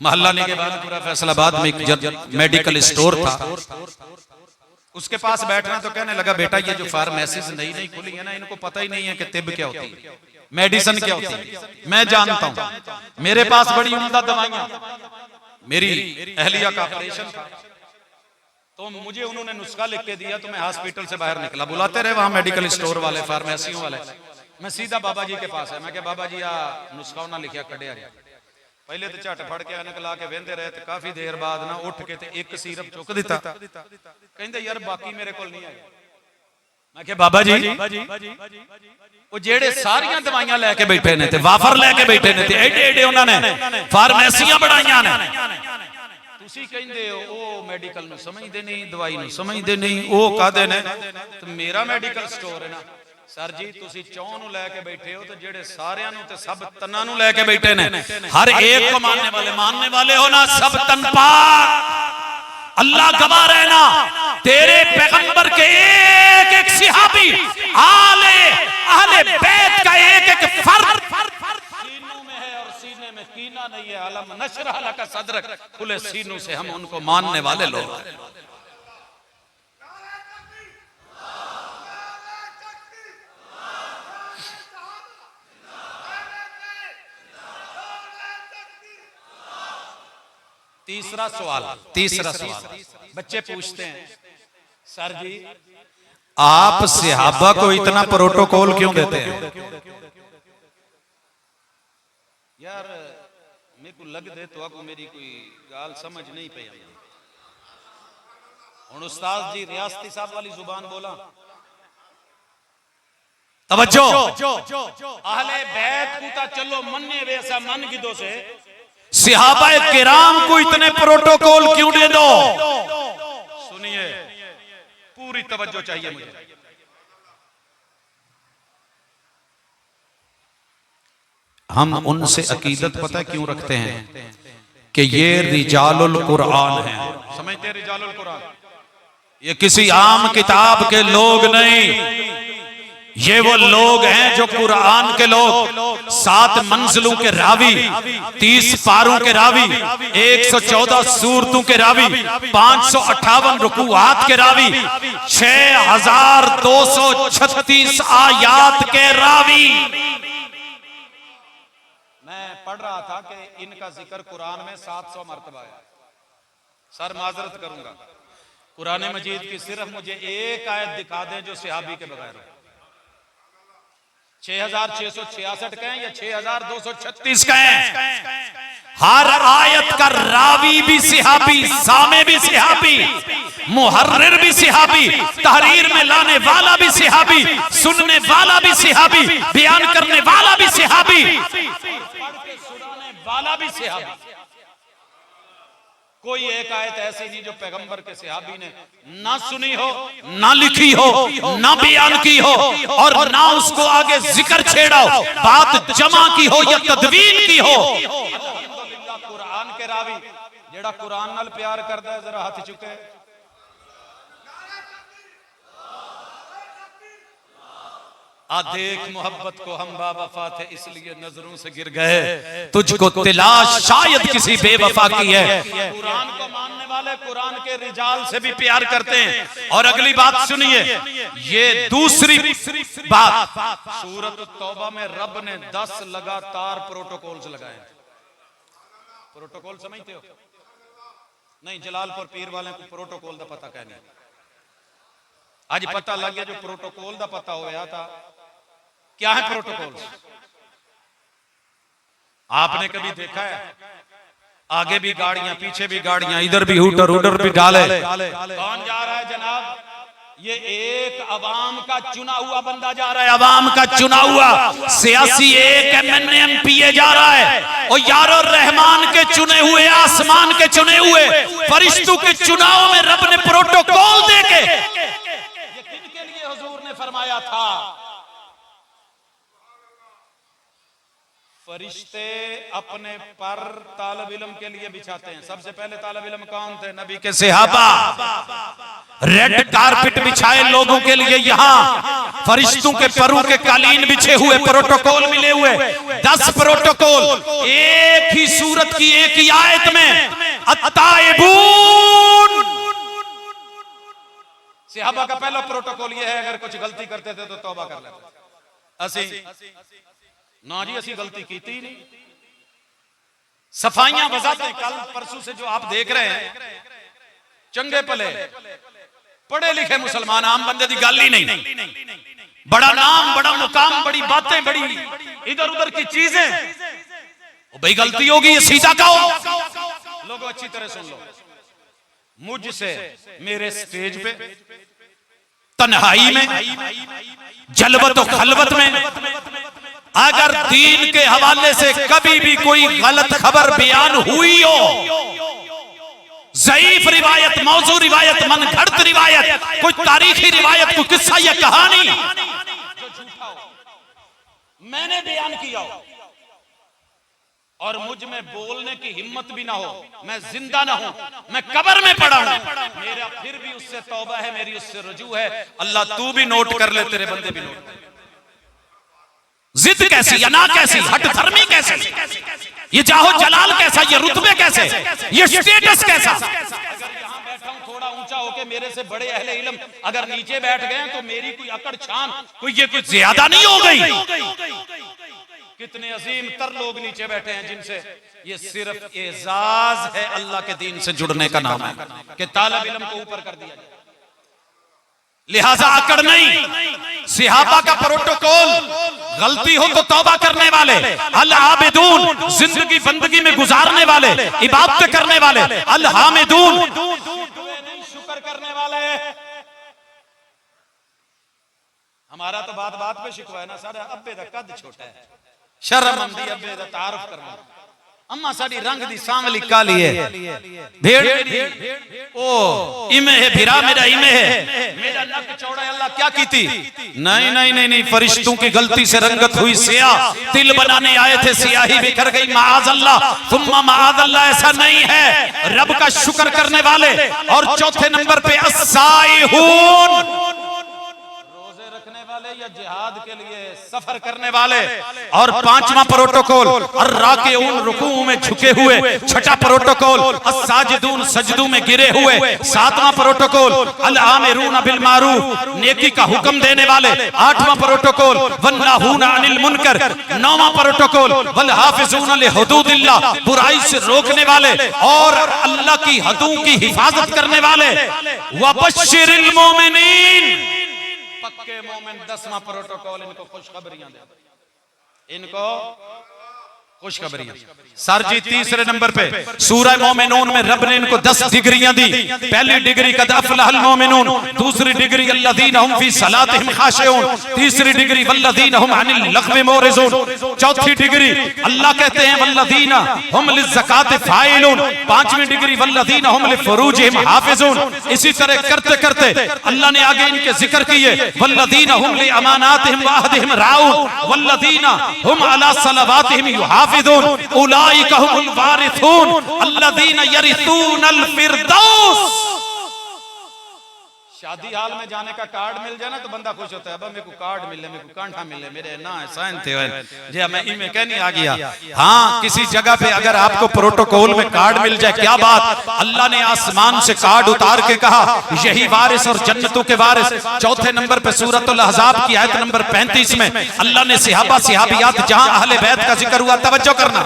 मोहल्ला के बाद पूरा फैसलाबाद में एक मेडिकल स्टोर था। उसके पास बैठना तो कहने लगा, बेटा ये जो फार्मेसीज नई खुली है ना, इनको पता ही नहीं है कि तिब क्या होती है, मेडिसिन क्या होती है। मैं जानता हूं, मेरे पास बड़ी उम्दा दवाइयां। मेरी अहलिया का ऑपरेशन था, तो मुझे उन्होंने नुस्खा लिख के दिया, तो मैं हॉस्पिटल से बाहर निकला, बुलाते रहे वहां मेडिकल स्टोर वाले, फार्मेसियों वाले, मैं सीधा बाबा जी के पास है, मैं क्या बाबा जी आ नुस्खा ना लिखा कड़े आ, पहले तो झट फड़ के अनक ला के वेंदे रहे, तो काफी देर बाद ना उठ के ते एक सिरप चुक दिता, कहंदे यार बाकी मेरे कोल नहीं है। मैं क्या बाबा जी वो जेड़े सारियां दवाइयां लेके बैठे ने ते वाफर लेके बैठे ने ते एडे एडे उन्होंने फार्मेसियां बनाईयां ने, तुसी कहंदे हो ओ मेडिकल नु समझदे नहीं, दवाई नु समझदे नहीं, ओ कहदे ने ते मेरा मेडिकल स्टोर है ना। सर जी तुसी चौं नु लेके बैठे हो, तो जेड़े सारियां नु ते सब तन्ना नु लेके बैठे ने, हर एक को मानने वाले हो ना, सब तन पाक, अल्लाह गवाह रहना, तेरे पैगंबर के एक एक सहाबी अहले बैत का एक एक फर्द सीनों में है और सीने में कीना नहीं है। अलम नशरह लका सदरक, खुले सीनों से हम उनको मानने वाले लोग। तीसरा सवाल बच्चे पूछते हैं, सर जी आप सहाबा को इतना प्रोटोकॉल क्यों देते हैं? यार मेरे को लग दे तो आपको मेरी कोई गाल समझ नहीं पाई। हुण उस्ताद जी रियासती साहब वाली जुबान बोला, तवज्जो, अहले बैत को ता चलो मन्ने वैसा मन गिदो से, सहाबा किराम को इतने प्रोटोकॉल क्यों दे दो? सुनिए पूरी तवज्जो चाहिए मुझे। हम उनसे अकीदत पता क्यों रखते हैं कि ये रिजालुल कुरान है, समझते रिजालुल कुरान, ये किसी आम किताब के लोग नहीं, ये वो लोग हैं जो कुरान के लोग, 7 मंजिलों के रावी, 30 पारों के रावी, 114 सूरतों के रावी, 558 रुकुआत के रावी, 6236 आयात के रावी। मैं पढ़ रहा था कि इनका जिक्र कुरान में 700 मरतबा है। सर माजरत करूंगा, कुरान मजीद की सिर्फ मुझे एक आयत दिखा दें जो सहाबी के बगैर हो। 6666 का है या 6236 का है? हर आयत का रावी भी सहाबी, सामे भी सहाबी, मुहर्रिर भी सहाबी, तहरीर में लाने वाला भी सहाबी, सुनने वाला भी सहाबी, बयान करने वाला भी सहाबी, सुनाने वाला भी सहाबी। कोई एक आयत ऐसी नहीं जो पैगंबर के सहाबी ने ना सुनी हो, ना लिखी हो, ना बयान की हो, और ना उसको आगे जिक्र छेड़ा हो, बात जमा की हो या तदवीन की हो। कुरान के रावी जेड़ा कुरान नाल प्यार करदा है, जरा हाथ चुके। आ देख मोहब्बत को हम बावफा थे इसलिए नजरों से गिर गए, तुझको तिलाश शायद किसी बेवफा की है। कुरान को मानने वाले कुरान के रिजाल से भी प्यार करते हैं। और अगली बात सुनिए, ये दूसरी बात, सूरत तौबा में रब ने 10 लगातार प्रोटोकॉल्स लगाए। प्रोटोकॉल समझते हो? नहीं, जलालपुर पीर वाले को प्रोटोकॉल का पता कहने, आज पता लग गया जो प्रोटोकॉल का पता होया था। क्या है प्रोटोकॉल? आपने कभी देखा है आगे भी गाड़ियां, पीछे भी गाड़ियां, इधर भी हूटर, उधर भी डाले, कौन जा रहा है जनाब? ये एक अवाम का चुना हुआ बंदा जा रहा है, अवाम का चुना हुआ सियासी, एक एमएनए एमपीए जा रहा है। और यारो रहमान के चुने हुए, आसमान के चुने हुए फरिश्तों के चुनाव में रब ने प्रोटोकॉल देके, ये किनके लिए हुजूर ने फरमाया था? फरिश्ते अपने पर तालिब इल्म के लिए बिछाते हैं। सबसे पहले तालिब इल्म कौन थे? नबी के सहाबा। रेड कारपेट बिछाए लोगों के लिए, यहाँ फरिश्तों के परों के कालीन बिछे हुए, प्रोटोकॉल मिले हुए, 10 प्रोटोकॉल एक ही सूरत की एक ही आयत में। अत्ताइबून, सहाबा का पहला प्रोटोकॉल यह है, अगर कुछ गलती करते थे तो तौबा कर लेते। ना जी असी गलती की ही नहीं। सफाइयां वजाते कल परसों से जो आप देख रहे हैं, चंगे पले पढ़े लिखे मुसलमान आम बंदे की गल ही नहीं। बड़ा नाम, बड़ा मुकाम, बड़ी बातें, बड़ी इधर उधर की चीजें, भाई गलती होगी, ये सीधा कहो। लोगों अच्छी तरह सुन लो, मुझसे मेरे स्टेज पे तन्हाई में, जलवत और खलवत में अगर दीन के हवाले से कभी भी कोई गलत खबर बयान हुई हो, ज़ईफ रिवायत, मौजू रिवायत, मनगढ़ंत रिवायत, कोई तारीखी रिवायत, कोई किस्सा या कहानी जो झूठा हो, मैंने बयान किया हो और मुझ में बोलने की हिम्मत भी ना हो, मैं जिंदा ना हूं, मैं कब्र में पड़ा हूं, मेरा फिर भी उससे तौबा है, मेरी उससे रुजू है। अल्लाह तू भी नोट कर ले, तेरे बंदे भी नोट कर। जिद कैसी, अना कैसी, हट धर्मी कैसी, ये जाहो जलाल कैसा, ये रुतबे कैसे, ये स्टेटस कैसा। अगर यहाँ बैठा हूं थोड़ा ऊंचा होके, मेरे से बड़े अहले इल्म अगर नीचे बैठ गए तो मेरी कोई अकड़ छान, कोई ये कुछ ज्यादा नहीं हो गई। कितने अजीम तर लोग नीचे बैठे हैं जिनसे ये सिर्फ एजाज है, अल्लाह के दीन से जुड़ने का नाम है कि तालिब इल्म को ऊपर कर दिया जाए। लिहाजा अकड़ नहीं, सिहाबा का प्रोटोकॉल, गलती हो तो तौबा करने वाले, अल आबिदून, जिंदगी बंदगी में गुजारने वाले, इबादत करने वाले, अल हामिदून, शुक्र करने वाले। हमारा तो बात बात पे शिकवा है ना, सारा अब्बे दा कद छोटा है, शर्म आंदी अब्बे दा तारुफ करना। अम्मा साडी रंग दी सांवली काली है, भेड़ मेरी ओ इमे है, भिरा मेरा इमे है, मेरा नक चौड़ा है, अल्लाह क्या कीती? नहीं नहीं नहीं नहीं, फरिश्तों की गलती से रंगत हुई स्याह, तिल बनाने आए थे, सियाही बिखर गई, माअज़ अल्लाह सुम्मा माअज़ अल्लाह। ऐसा नहीं है, रब का शुक्र करने वाले। और चौथे नंबर पे अस्साइहून, या जिहाद के लिए सफर करने वाले। और पांचवा प्रोटोकॉल अर्राकिऊन, रुकू में झुके हुए। छठा प्रोटोकॉल अस्साजिदून, सजदू में गिरे हुए। सातवां प्रोटोकॉल अल आमिरून बिल मारूफ, नेकी का हुक्म देने वाले। आठवां प्रोटोकॉल वन्नाहूना अनिल मुनकर। नौवां प्रोटोकॉल वल हाफिजून लिहुदूदिल्लाह, बुराई से रोकने वाले और अल्लाह की हदों की हिफाजत करने वाले। वबश्शिरिल मोमिनीन, पक्के मोमिन। 10वां प्रोटोकॉल, इनको खुशखबरियां दे, इनको खुशखबरियां। सर जी तीसरे नंबर पे सूरह मोमिनून में रब ने इनको 10 डिग्रियां दी। पहली डिग्री कद अफलहल मोमिनून, दूसरी डिग्री अल्लज़ीना हुम फी सलातिहिम खाशिऊन, तीसरी डिग्री वल्लज़ीना हुम अनिल लग़्वी मोरिज़ून, चौथी डिग्री अल्लाह कहते हैं वल्लज़ीना हुम लिज़्ज़काति फ़ाइलून, पांचवी डिग्री वल्लज़ीना हुम लिफ़ुरूजिहिम हाफ़िज़ून। इसी तरह करते करते अल्लाह ने आगे इनके जिक्र किए, वल्लज़ीना हुम लिअमानातिहिम व अहदिहिम राऊन, वल्लज़ीना हुम अला सलवातिहिम युहाफ़िज़ून, उलाइका हुमुल वारिसून अल्लज़ीना यरिसूनल फिरदौस। शादी हाल में जाने का कार्ड मिल जाए ना तो बंदा खुश होता है, अब मेरे को कार्ड मिले, मेरे को कांठा मिले, मेरे ना साइन थे जे मैं इमे कहनी आ गया। हाँ, किसी जगह पे अगर आपको प्रोटोकॉल में कार्ड मिल जाए, क्या बात। अल्लाह ने आसमान से कार्ड उतार के कहा यही वारिस और जन्नतों के वारिस। चौथे नंबर पे सूरतुल अहज़ाब की आयत नंबर 35 में अल्लाह ने सिहाबा सिहाबियात, जहां अहले बैत का जिक्र हुआ, तवज्जो करना।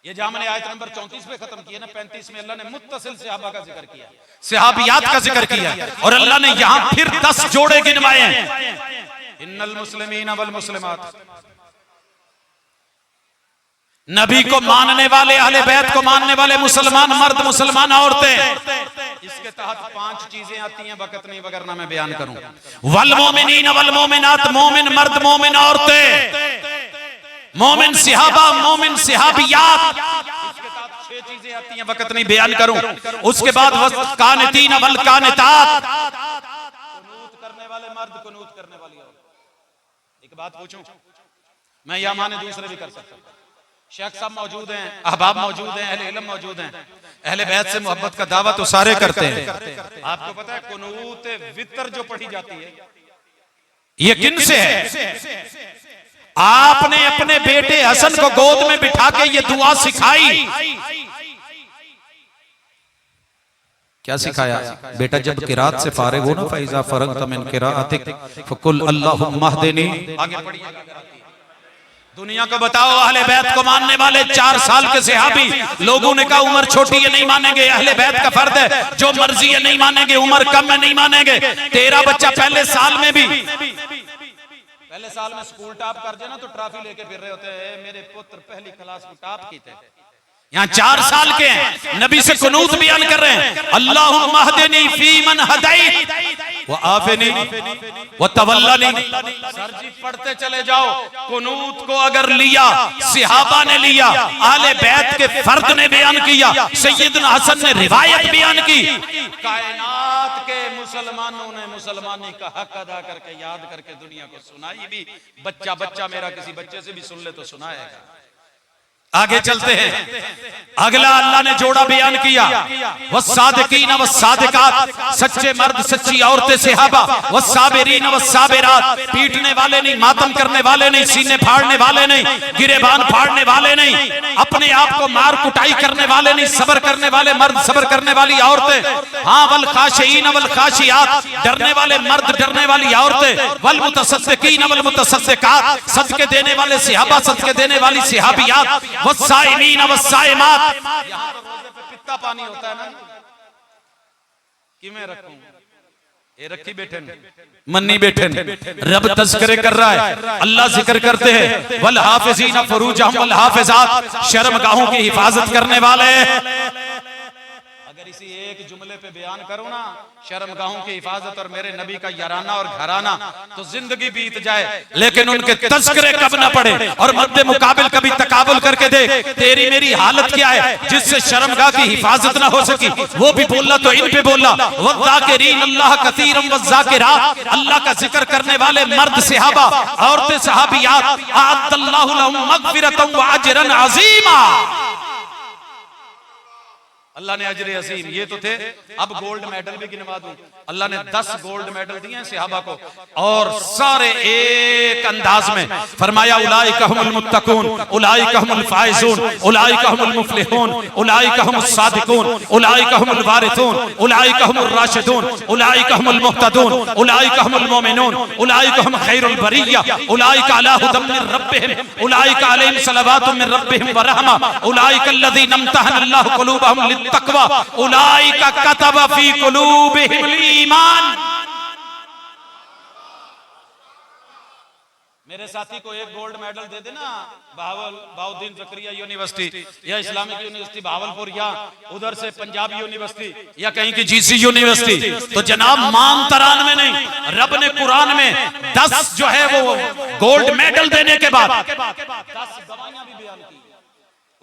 ये जहां मैंने आयत नंबर 34 पे खत्म किया ना, 35 में अल्लाह ने मुत्तसिल सहाबा का जिक्र किया, सहाबियात का जिक्र किया, और अल्लाह ने यहां फिर 10 जोड़े गिनवाए हैं। इन्नल मुस्लिमीना वल मुस्लिमात, नबी को मानने वाले, अहले बैत को मानने वाले मुसलमान मर्द, मुसलमान औरतें। इसके तहत 5 चीजें आती हैं, वक्त नहीं वगरना मैं बयान करूं। वल मोमिनीना वल मोमिनात, मोमिन मर्द, मोमिन औरतें, मोमिन सिहाबा, मोमिन सिहाबियात। इसके साथ 6 चीजें आती हैं, वक्त नहीं बयान करूं। उसके बाद कानितीन वल कानितात, कुनूत करने वाले मर्द, कुनूत करने वाली औरत। एक बात पूछूं मैं, या माने दूसरे भी कर सकता हूं। शेख साहब मौजूद हैं, अहबाब मौजूद हैं, अहले इल्म मौजूद हैं, अहले बैत से मोहब्बत का दावा तो सारे करते हैं। आपको पता है कुनूत वितर जो पढ़ी जाती है ये किन से है? आपने अपने बेटे हसन को गोद में बिठा के ये दुआ सिखाई। क्या सिखाया? बेटा जब किरात से फारिग हो ना, फैज़ा फरगत मिन किराअतिक फकुल अल्लाहुम्मा हदिनी, आगे पढ़िए, दुनिया को बताओ अहले बैत को मानने वाले 4 साल के सहाबी, लोगों ने कहा उम्र छोटी है नहीं मानेंगे, अहले बैत का फर्द है, जो मर्जी है नहीं मानेंगे, उम्र कम है नहीं मानेंगे। तेरा बच्चा पहले साल में स्कूल टॉप कर जाए ना तो ट्रॉफी लेके फिर रहे होते हैं, मेरे पुत्र पहली क्लास में टॉप की थे। यहाँ 4 साल के हैं, नबी से कुनूत बयान कर रहे हैं, अल्लाहुम्मा हदनी फी मन हदैत व आफिनी व तवल्लनी। सर जी पढ़ते चले जाओ, कुनूत को अगर लिया सहाबा ने लिया, आले बैत के फर्द ने बयान किया, सैयदना हसन ने रिवायत बयान की, कायनात के मुसलमानों ने मुसलमानी का हक अदा करके याद करके दुनिया को सुनाई भी। बच्चा बच्चा मेरा किसी बच्चे से भी सुन ले तो सुनाएगा। आगे चलते हैं, अगला अल्लाह ने जोड़ा बयान किया, वस्सादिकीन वस्सादिकात, सच्चे मर्द सच्ची औरतें सहाबा, वस्साबिरीन वस्साबिरात, पीटने वाले नहीं, मातम करने वाले नहीं, सीने फाड़ने वाले नहीं, गिरेबान फाड़ने वाले नहीं, अपने आप को मार कुटाई करने वाले नहीं, सब्र करने वाले मर्द, सब्र करने वाली औरतें। हाँ, वल खाशिईन वल खाशियात, डरने वाले मर्द, डरने वाली औरतें, वल मुतसद्दिकीन वल मुतसद्दिकात, सदके देने वाले सहाबा, सदके देने वाली सहाबियात, वस्साइमीन वस्साइमात। यहाँ तो रोजे पे पित्ता पानी होता है ना, कि मैं रखूं, ये रखी बैठे मन्नी बैठे, रब तज़किरे कर रहा है, अल्लाह जिक्र करते हैं, वल हाफिज़ीन फुरूजहुम वल हाफिज़ात, शर्मगाहों की हिफाजत करने वाले। अगर इसी एक जुमले पे बयान करो ना, शर्मगाहों की हिफाजत और मेरे नबी का याराना और घराना, तो जिंदगी बीत जाए, लेकिन उनके तज़किरे कब ना पड़े और मद्दे मुकाबिल कभी तकाबुल करके देख तेरी मेरी हालत क्या है, जिससे शर्मगाह की हिफाजत ना हो सकी। वो भी बोला तो इन पे बोला, वज़्ज़ाकिरीन अल्लाह कसीरम वज़्ज़ाकिरात, अल्लाह का जिक्र करने वाले मर्द सहाबा, औरतें सहाबियात, अअद्दल्लाहु लहुम मग़फ़िरतन व अजरन अज़ीमा। अल्लाह ने अजर अजीम, ये तो थे। अब गोल्ड मेडल भी गिनवा दूं, अल्लाह ने 10 गोल्ड मेडल दिए हैं सहाबा को, और सारे एक अंदाज में फरमाया, उलाइका हुमुल मुत्तकून, उलाइका हुमुल फाइजून, उलाइका हुमुल मुफ्लिहून, उलाइका हुमुस सादिकून, उलाइका हुमुल वारिसून, उलाइका हुमुर राशिदून, उलाइका हुमुल मुहतदून, उलाइका हुमुल मोमिनून, उलाइका हुम खैरुल बरिया, उलाइका अला हुदम मिन रब्बिहिम, उलाइका अलैहिम सलवातुम मिन रब्बिहिम व रहमा, उलाइका अल्लज़ीना इम्तहना अल्लाहु क़ुलूबहुम तकवा, उलाइका कतबा फी कुलूबिहिमुल ईमान। मेरे साथी को एक गोल्ड मेडल दे देना, बहाउद्दीन ज़करिया यूनिवर्सिटी या इस्लामिक यूनिवर्सिटी भावलपुर, या उधर से पंजाब यूनिवर्सिटी या कहीं की जीसी यूनिवर्सिटी, तो जनाब मान तरान में नहीं, रब ने कुरान में 10 जो है वो गोल्ड मेडल देने के बाद 10 गवाहियां भी बयान की।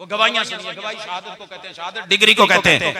वो गवाहियां सुनिए, गवाही शहादत को कहते हैं, शहादत डिग्री को कहते हैं।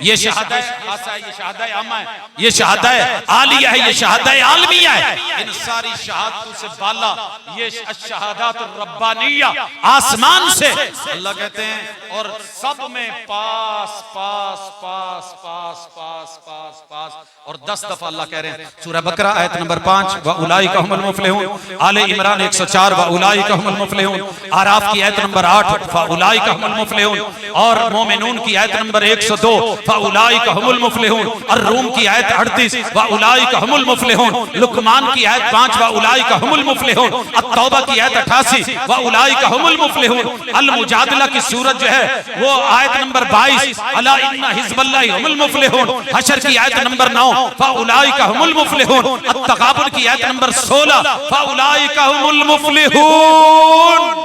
ये शहादत खासा है, ये शहादत आमा है, ये शहादत आलिया है, ये शहादत आलमिया है। इन सारी शहादतों से बाला ये शहादत रब्बानिया, आसमान से अल्लाह कहते हैं, और सब में पास पास पास पास पास पास पास, और 10 दफा अल्लाह कह रहे हैं। सूरह बकरा आयत नंबर 5, व उलाइका हुमुल मुफ्लिहून, आले इमरान 104, व उलाइका हुमुल मुफ्लिहून, आराफ की आयत नंबर 8, व उलाइका हुमुल मुफ्लिहून, और मोमिनून की आयत नंबर 102, व उलाइका हुमुल मुफ्लिहून, और रूम की आयत 38, व उलाइका हुमुल मुफ्लिहून, लुकमान की आयत 5, व उलाइका हुमुल मुफ्लिहून, अत-तौबा की आयत 88, व उलाइका हुमुल मुफ्लिहून, अल मुजादिला की सूरत जो है वो आयत नंबर 22, अला इन्ना हिज़्बल्लाहि हुमुल मुफ्लिहून, हशर की आयत नंबर 9, फ उलाइका हुमुल मुफ्लिहून, अत-तगाबुन की आयत नंबर 16, फ उलाइका हुमुल मुफ्लिहून।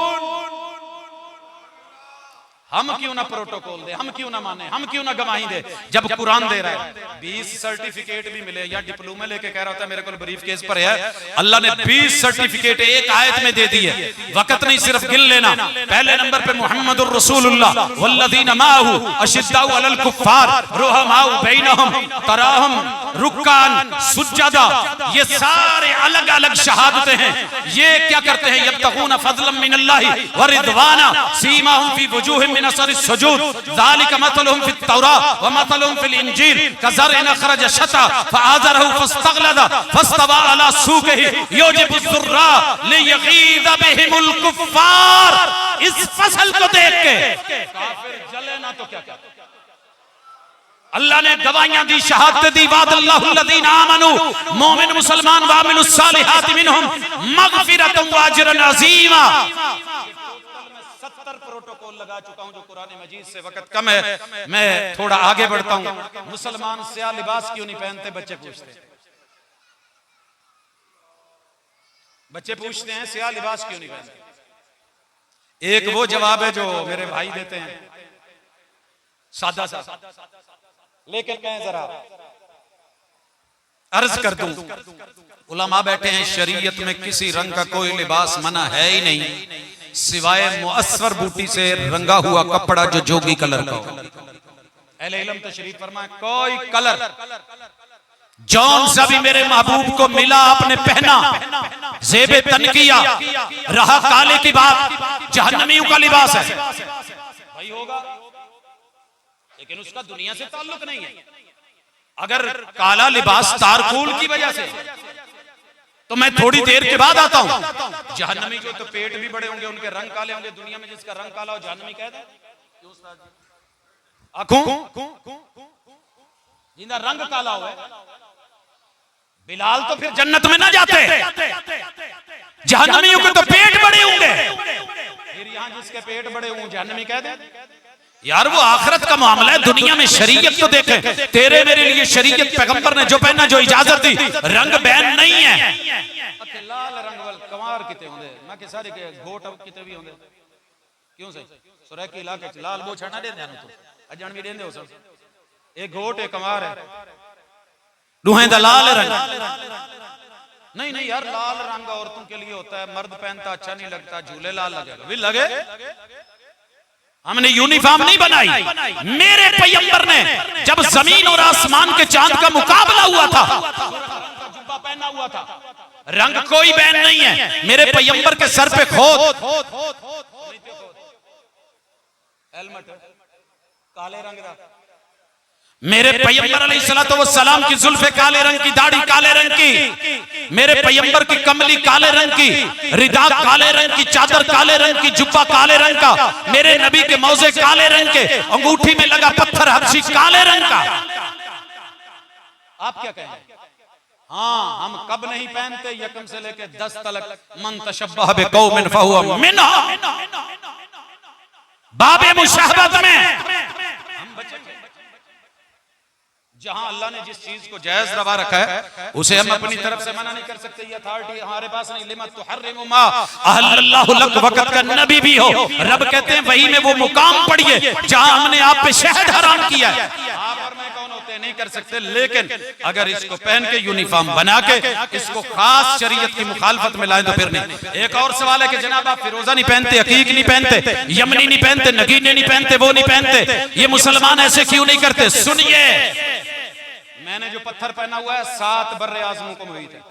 हम क्यों ना प्रोटोकॉल दे, हम क्यों ना माने, हम क्यों ना गवाही दे, जब कुरान दे रहा है। 20 सर्टिफिकेट भी मिले, या डिप्लोमा लेके कह रहा होता है मेरे को ब्रीफ केस पर है, अल्लाह ने 20 सर्टिफिकेट एक आयत में दे दी है। वक्त नहीं सिर्फ गिन लेना। पहले नंबर पे मुहम्मदुर रसूलुल्लाह वल्लज़ीना माअहू अशिद्दाउ अलल कुफ्फार रुहमाउ बैनहुम तराहुम रुक्कान सुज्जदा। ये सारे अलग अलग शहादतें हैं। ये क्या करते हैं? यब्तगूना फज़लन मिनल्लाहि व रिदवाना सीमाहुम फी वजूहिहिम मिन असरि सुजूद ज़ालिका मतलुहुम फित तौरात व मतलुहुम फिल इंजील कज़रइन अखरज शता फआज़रहु फस्तग़लज़ फस्तवा अला सूक़िहि युजिबु ज़ुर्रा लियग़ीज़ बिहिमुल कुफ़्फ़ार। इस फसल को देख के काफिर जले ना तो क्या क्या। अल्लाह ने गवाहियां दी, शहादत दी। वादल्लाहुल्लज़ीना आमनू, मोमिन मुसलमान वामिलुस सालिहात मिनहुम मग़फ़िरतुन व अजरन अज़ीमा। प्रोटोकॉल लगा चुका हूं जो कुरान मजीद से। वक्त कम है, मैं थोड़ा आगे बढ़ता हूं। मुसलमान स्याह लिबास क्यों नहीं पहनते? बच्चे पूछते हैं, बच्चे पूछते हैं स्याह लिबास क्यों नहीं पहनते। एक वो जवाब है जो मेरे भाई देते हैं, सादा सा, लेकिन मैं जरा अर्ज कर दूं, उलमा बैठे हैं, शरीयत में किसी रंग का कोई लिबास मना है ही नहीं सिवाय मुअस्सर बूटी से रंगा हुआ कपड़ा जो जोगी कलर का हो। अहले इल्म तशरीफ फरमाए, कोई कलर जौन सा भी मेरे महबूब को मिला आपने पहना, ज़ेबे तन किया, रहा काले की बात, जहन्नमियों का लिबास है भाई होगा, लेकिन उसका दुनिया से ताल्लुक नहीं है। अगर काला लिबास तारकूल की वजह से, तो मैं थोड़ी देर के बाद आता हूं। जहन्नमी जो तो पेट भी बड़े होंगे, उनके रंग काले होंगे। दुनिया में जिसका रंग काला हो जहन्नमी कहते हैं। क्यों उस्ताद जी? आंखों जिनका रंग काला हो, बिलाल तो फिर जन्नत में ना जाते। जहन्नमियों के तो पेट बड़े होंगे, फिर यहां जिसके पेट बड़े हों जहन्नमी कहते हैं। यार वो आखिरत का मामला है, दुनिया में शरीयत तो देखें। तेरे मेरे लिए शरीयत पैगंबर ने जो पहना, जो इजाजत दी, रंग बैन नहीं है। लाल रंग वाल कमार किते होंगे, मैं के सारे के घोट किते भी होंगे। क्यों सही सुरैकी इलाके च लाल बोछा ना देंदे तो अजण भी देंदे हो सब। एक घोट एक कमार है, दुहें दा लाल रंग। नहीं नहीं यार, लाल रंग औरतों के लिए होता है, मर्द पहनता अच्छा नहीं लगता। झूले लाल लगेगा भी लगे, हमने यूनिफॉर्म नहीं बनाई। मेरे पैगंबर ने जब जमीन और आसमान के चांद का मुकाबला हुआ था, जुब्बा पहना हुआ था, रंग कोई बैन नहीं है। मेरे पैगंबर के सर पे खोद हेलमेट काले रंग का, मेरे पैगंबर अलैहिस्सलातु वस्सलाम की जुल्फे काले रंग की, दाढ़ी काले रंग की, मेरे पैगंबर की कमली काले रंग की, रिदा काले रंग की, चादर काले रंग की, जुब्बा काले रंग का, मेरे नबी के मौजे काले रंग के, अंगूठी में लगा पत्थर हबशी काले रंग का। आप क्या कहें? हाँ, हम कब नहीं पहनते? यकम से लेके 10 तक, मन तशब्बह बिकौमिन फहुवा मिनहुम, बाबे मुशाहबत में हम बचे। जहां अल्लाह ने जिस चीज को जायज रवा रखा है, उसे हम अपनी तरफ से मना नहीं कर सकते। ये अथॉरिटी हमारे पास नहीं। लिमा तुहर्रिमु मा अहल्लल्लाहु लक, वक़्त का नबी भी हो, रब कहते हैं वही में वो मुकाम पढ़िए जहां हमने आप पे शहद हराम किया है। आप और मैं कौन होते हैं? नहीं कर सकते। लेकिन अगर इसको पहन के यूनिफॉर्म बना के इसको खास शरीयत की मुखालफत में लाए तो फिर नहीं। एक और सवाल है कि जनाब आप फिरोजा नहीं पहनते, अकीक नहीं पहनते, यमनी नहीं पहनते, नगीने नहीं पहनते, वो नहीं पहनते, ये मुसलमान ऐसे क्यों नहीं करते? सुनिए, मैंने जो पत्थर पहना हुआ है 7 बर्रे आज़मों को मुहीत है।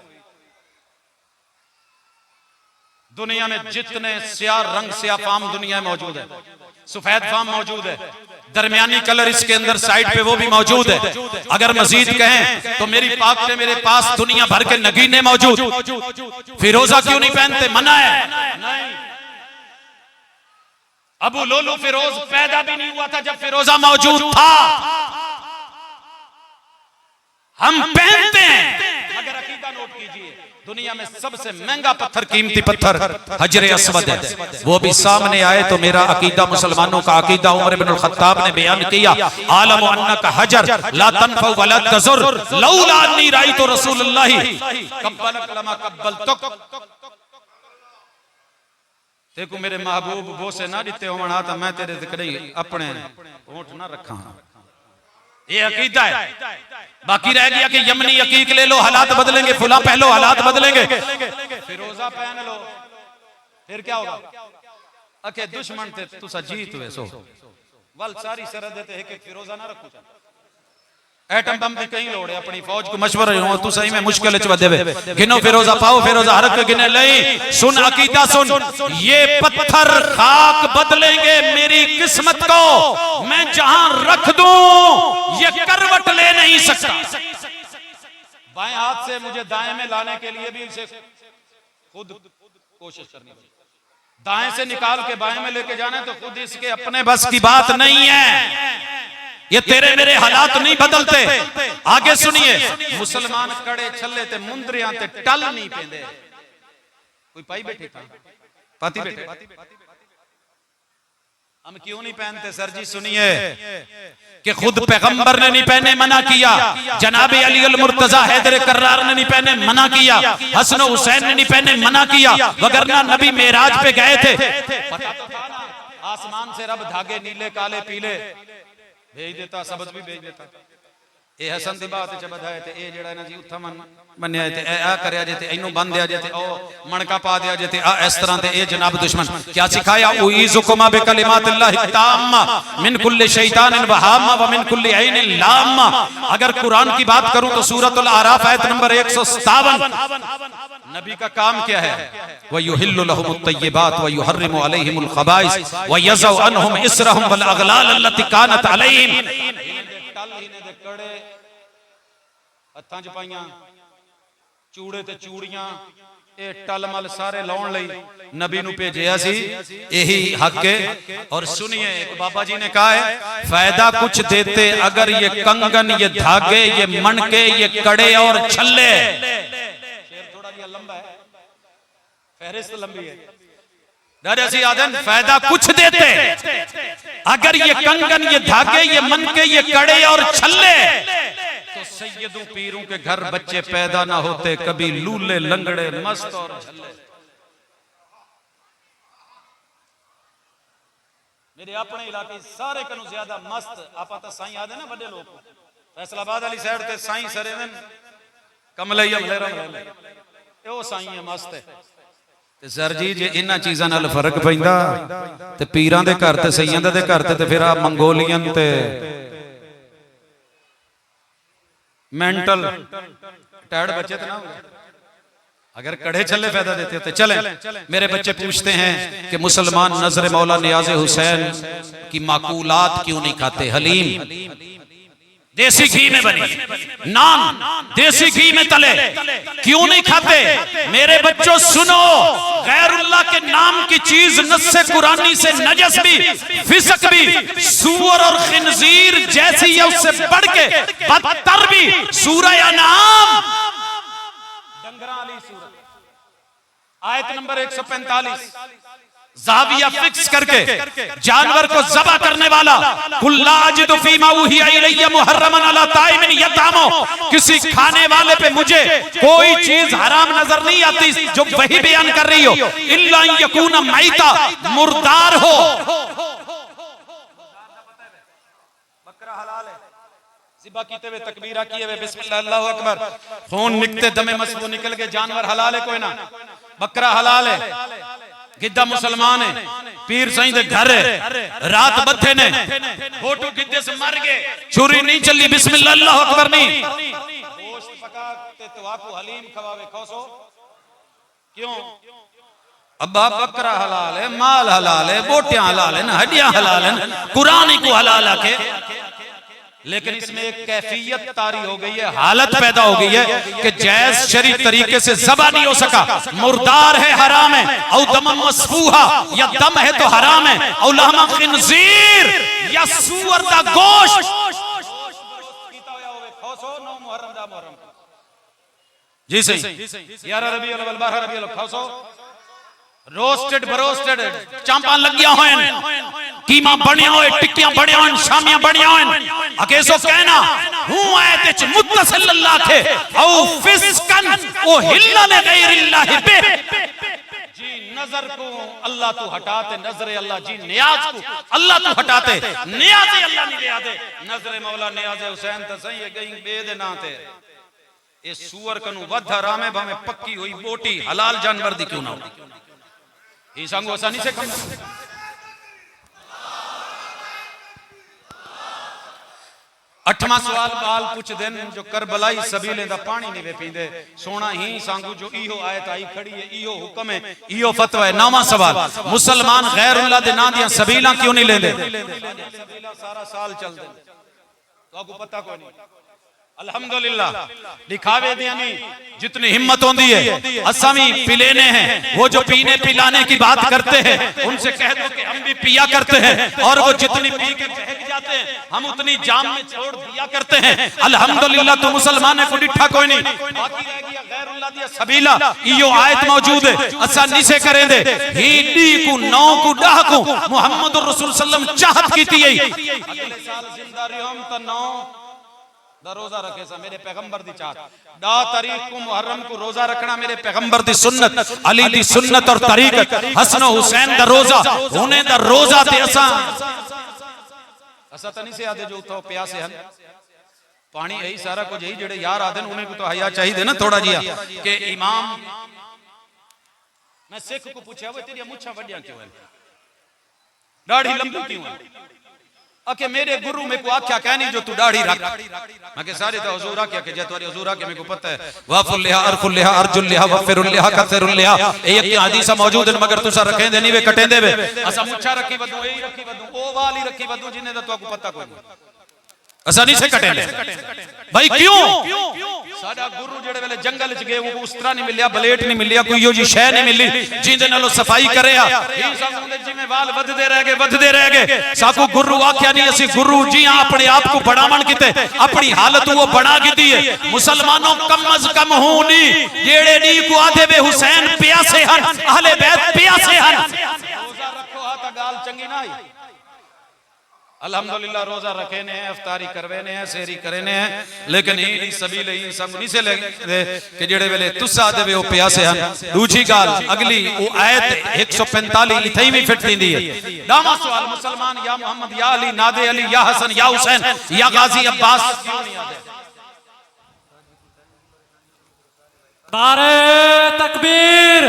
दुनिया में जितने स्याह रंग स्याह फार्म दुनिया में मौजूद है, सफेद फार्म मौजूद है, दरमियानी कलर इसके अंदर साइड पे वो भी मौजूद है। अगर मजीद कहें तो मेरी पाक में मेरे पास दुनिया भर के नगीने मौजूद। फिरोजा क्यों नहीं पहनते? मना है। नहीं, अबू लोलू फिरोज पैदा भी नहीं हुआ था जब फिरोजा मौजूद था। हम पहनते हैं। अगर अकीदा नोट कीजिए, दुनिया में सबसे महंगा पत्थर, कीमती पत्थर हजरे अस्वद है। वो भी सामने आए तो मेरा अकीदा, मुसलमानों का अकीदा, उमर इब्न अल-खत्ताब ने बयान किया, आलम अन्नका हजर ला तनफउ वला तज़ुर लौला अन्नी राइतु रसूलुल्लाह कब्बलक लमा कब्बलतुक। देखो मेरे महबूब वो से ना दिते होवना तो मैं तेरे ते कदे अपने होठ ना रखा। ये अकीदा है। बाकी रह गया कि यमनी अकीक ले लो, हालात बदलेंगे, फुला पहलो, हालात बदलेंगे, फिरोजा पहन लो, फिर क्या होगा? अके दुश्मन थे तुसा जीत हुए सो वल सारी सरहद देते है कि फिरोजा ना रखो। एटम बम भी कहीं लोड़े, अपनी फौज को मशवरा हो तू सही में मुश्किल च देवे गिनो फिरोजा पाओ, फिरोजा हरक के गिने नहीं। सुन अकीदा सुन, ये पत्थर खाक बदलेंगे मेरी किस्मत को, मैं जहां रख दूं ये करवट ले नहीं सकता। बाएं हाथ से मुझे दाएं में लाने के लिए भी इसे खुद कोशिश करनी पड़ेगी। दाएं से निकाल के बाएं में लेके जाना है तो खुद इसके अपने बस की बात नहीं है। ये तेरे मेरे हालात नहीं बदलते। आगे सुनिए, मुसलमान कड़े छल्ले ते मुंदरियां ते टल नहीं पेंदे। कोई पाई बैठे था पाती बैठे हम क्यों नहीं पहनते सर जी? सुनिए कि खुद पैगंबर ने नहीं पहने, मना किया। जनाब अली अल मुर्तजा हैदर कर्रार ने नहीं पहने, मना किया। हसन हुसैन ने नहीं पहने, मना किया। वगरना नबी मेराज पे गए थे, पता तो था ना, आसमान से रब धागे नीले काले पीले भेज देता, सबज भी भेज देता। ਇਹ ਹਸਨ ਦੀ ਬਾਤ ਚ ਬਧਾਏ ਤੇ ਇਹ ਜਿਹੜਾ ਇਹਨਾਂ ਜੀ ਉੱਥਾ ਮੰਨਿਆ ਤੇ ਇਹ ਆ ਕਰਿਆ ਜੇ ਤੇ ਇਹਨੂੰ ਬੰਨ ਦਿਆ ਜੇ ਤੇ ਉਹ ਮਣਕਾ ਪਾ ਦਿਆ ਜੇ ਤੇ ਆ ਇਸ ਤਰ੍ਹਾਂ ਤੇ ਇਹ ਜਨਾਬ ਦੁਸ਼ਮਨ क्या सिखाया? उईज़ुकुमा बिकलिमातिल्लाहि ताम्मा मिन कुल्लि शैतानिन वहाम्मा व मिन कुल्लि ऐनिन लाम्मा। अगर कुरान की बात करूं तो सूरतुल आराफ आयत नंबर 157, नबी का काम क्या है? वयुहिल्लु लहुमुत तय्यिबात व युहर्रिमु अलैहिमुल खबाइस व यज़उ अन्हुम इसरहुम वल अगलाल अल्लती कानत अलैहिम। हत्थां च पाइयां चूड़े ते चूड़ियां ये टलमल सारे लाउण लई नबी नूं भेजिया सी, यही हक है। और सुनिए, एक बाबा जी ने कहा है, फायदा कुछ देते अगर ये कंगन, ये धागे, ये मणके, ये कड़े और छल्ले। शेर थोड़ा जिहा लंबा है, फहरिस्त लंबी है। फायदा कुछ देते अगर ये कंगन, ये धागे, ये मनके, ये कड़े और छल्ले, तो सैयदों पीरों के घर बच्चे पैदा ना होते, कभी लूले लंगड़े मस्त और झल्ले। मेरे अपने इलाके सारे कनु ज्यादा मस्त आपा तो साईं आदे ना बड़े लोग फैसलाबाद वाली साइड ते साईं सरे ने कमलैया मलेरम रहले ए ओ साईं है मस्त है। ते सर जी जे इन्हां चीज़ां नाल फर्क पैंदा ते पीरां दे घर ते सैयदां दे घर ते फिर आ मंगोलियन ते मेंटल टैड बच्चे तो ना हो। अगर कड़े छल्ले पैदा देते तो चले। मेरे बच्चे पूछते हैं कि मुसलमान नजर मौला नियाज़े हुसैन की माकूलात क्यों नहीं खाते? हलीम देसी घी में बनी, नान देसी घी में तले, क्यों नहीं खाते? मेरे बच्चों सुनो, गैरुल्लाह के नाम की चीज नस्से कुरानी से नजस भी, फिसक भी, सूअर और खिंजीर जैसी है उससे बढ़ के बदतर भी। सूरह अनाम डंगरा वाली सूरत आयत नंबर 145, ज़ाविया फिक्स करके जानवर को ज़बा करने वाला, कुल्ला अजिदु फीमा उहिया इलैया मुहर्रमन अला ताइमिन यतामो, किसी खाने वाले पे मुझे कोई चीज हराम नजर नहीं आती जो वही बयान कर रही हो, इल्ला यकून मैता, मुर्दार हो। बकरा हलाल है, ज़िबा कीते हुए तकबीरा किए हुए बिस्मिल्लाह अल्लाहु अकबर, खून निकते दमे मसबू निकल के जानवर हलाल है, कोई ना बकरा हलाल है। गिद्दा मुसलमान है, पीर साईं दे घर है, रात बथे ने फोटो गिद्दे से मर गए, छुरी नहीं चली, बिस्मिल्लाह अल्लाहु अकबर नहीं। गोश्त पका ते तवाकू हलीम खवावे खौसो क्यों? अब्बा बकरा हलाल है, माल हलाल है, बोटियां हलाल है, हड्डियां हलाल है, कुरान ही को हलाल आके। लेकिन इसमें एक कैफियत तारी हो गई है, हालत पैदा हो गई है कि जायज शरी तरीके से ज़बा नहीं हो सका। मुर्दार है, हराम है, औ दम मसफूहा, या दम है तो हराम है, औ लहमा खिंजीर या सूअर का गोश्त। जी सही, 11 रबीउल अव्वल 12 रबीउल अव्वल खाओ, रोस्टेड बरोस्टेड चांपा लगिया होए, कीमा बढ़िया होए, टिक्कियां बढ़िया होए, शामियां बढ़िया होए। अकेसो कहना हूं आयत च मुत्तसिल अल्लाह थे औ फिस्कन ओ हिल्ला ने गैरिल्लाह बे। जी नजर को अल्लाह तू हटाते, नजर अल्लाह जी नियाज को अल्लाह तू हटाते, नियाज अल्लाह नहीं ले आते। नजर मौला नियाज हुसैन त सही है गई बेद ना ते ए सूअर कनु वध हराम है, भावे पक्की हुई बोटी हलाल जानवर दी क्यों ना हो। ई सांगो आसानी से कम। अठवां सवाल बाल पुछ दिन जो करबलाई सबीले दा पानी नहीं वे पींदे, सोना ही सांगू जो इहो आयत आई खड़ी है, इहो हुक्म है, इहो फतवा है। नौवां सवाल, मुसलमान गैरुल्लाह दे नां दियां सबीला क्यों नहीं लेंदे? सबीला सारा साल चलदे, तो आपको पता कोई नहीं। अल्हम्दुलिल्लाह दिखावे दिया नहीं, जितनी हिम्मत होती है असा भी पिलेने हैं। वो जो पीने पिलाने की बात करते हैं उनसे कह दो कि हम भी पिया करते हैं, और वो जितनी पी के बहक जाते हैं हम उतनी जाम में छोड़ दिया करते हैं। अल्हम्दुलिल्लाह तो मुसलमान को डिठा कोई नहीं, बाकी रह गया गैरुल्लाह इल्ला दिया सबीला इयो आयत मौजूद है असा निसे करेंदे ही डी को 9 को 10 को मुहम्मदुर रसूल सल्लम चाहत कीती है अगले साल जिंदा रहम त 9 दा रोजा रखे सा मेरे पैगंबर दी चाहत 10 तारीख को मुहर्रम को रोजा रखना मेरे पैगंबर दी सुन्नत अली दी सुन्नत और तरीकत हसन हुसैन दा रोजा होने दा रोजा ते असा त नहीं से आदे जो तो प्यासे हन पानी यही सारा कुछ यही जेड़े यार आदे उन्हें को तो हया चाहिए ना थोड़ा जिया कि इमाम मैं सिख को पूछा वो तेरी मुछा वड्डियां क्यों है दाढ़ी लंबी क्यों है अके मेरे गुरु में को आख्या कहनी जो तू दाढ़ी रख मैं के सारे तो हुजूर आख्या के जे तोरी हुजूर आके मेरे को पता है वाफुल लिहा अरफुल लिहा अर्जुल लिहा वफिरुल लिहा कसरुल लिहा ये हदीस मौजूद है मगर तुसा रखेंदे नहीं वे कटेंदे वे असा मुछा रखी वदू यही रखी वदू ओ वाली रखी वदू जिने तो आपको पता कोई असा नहीं से कटेंदे भाई क्यों साडा गुरु जेड़े वेले जंगल च गए वो उस तरह नहीं मिलया ब्लेड नहीं मिलया कोई यो जी शय नहीं मिली जिंदे नालों सफाई करया ही सानू दे जिवें वाल वधदे रह गए साकू गुरु आख्या नहीं असि गुरु जी अपने आप को बढ़ावन किते अपनी हालत वो बना कीती है मुसलमानों कम अज कम होनी जेड़े दी को आधे वे हुसैन प्यासे हन अहले बैत प्यासे हन रोजा रखो हा ता गाल चंगी ना आई अल्हम्दुलिल्लाह रोजा रखे ने इफ्तारी करवे ने सेहरी करे ने लेकिन ही सबील ही सब नहीं से लगे कि जेड़े वेले तुसा दे वे ओ प्यासे हन दूसरी गाल अगली वो आयत 145 इथई भी फिट दींदी है दामा सवाल मुसलमान या मोहम्मद या अली नादे अली या हसन या हुसैन या गाजी अब्बास क्यों नहीं आते नारे तकबीर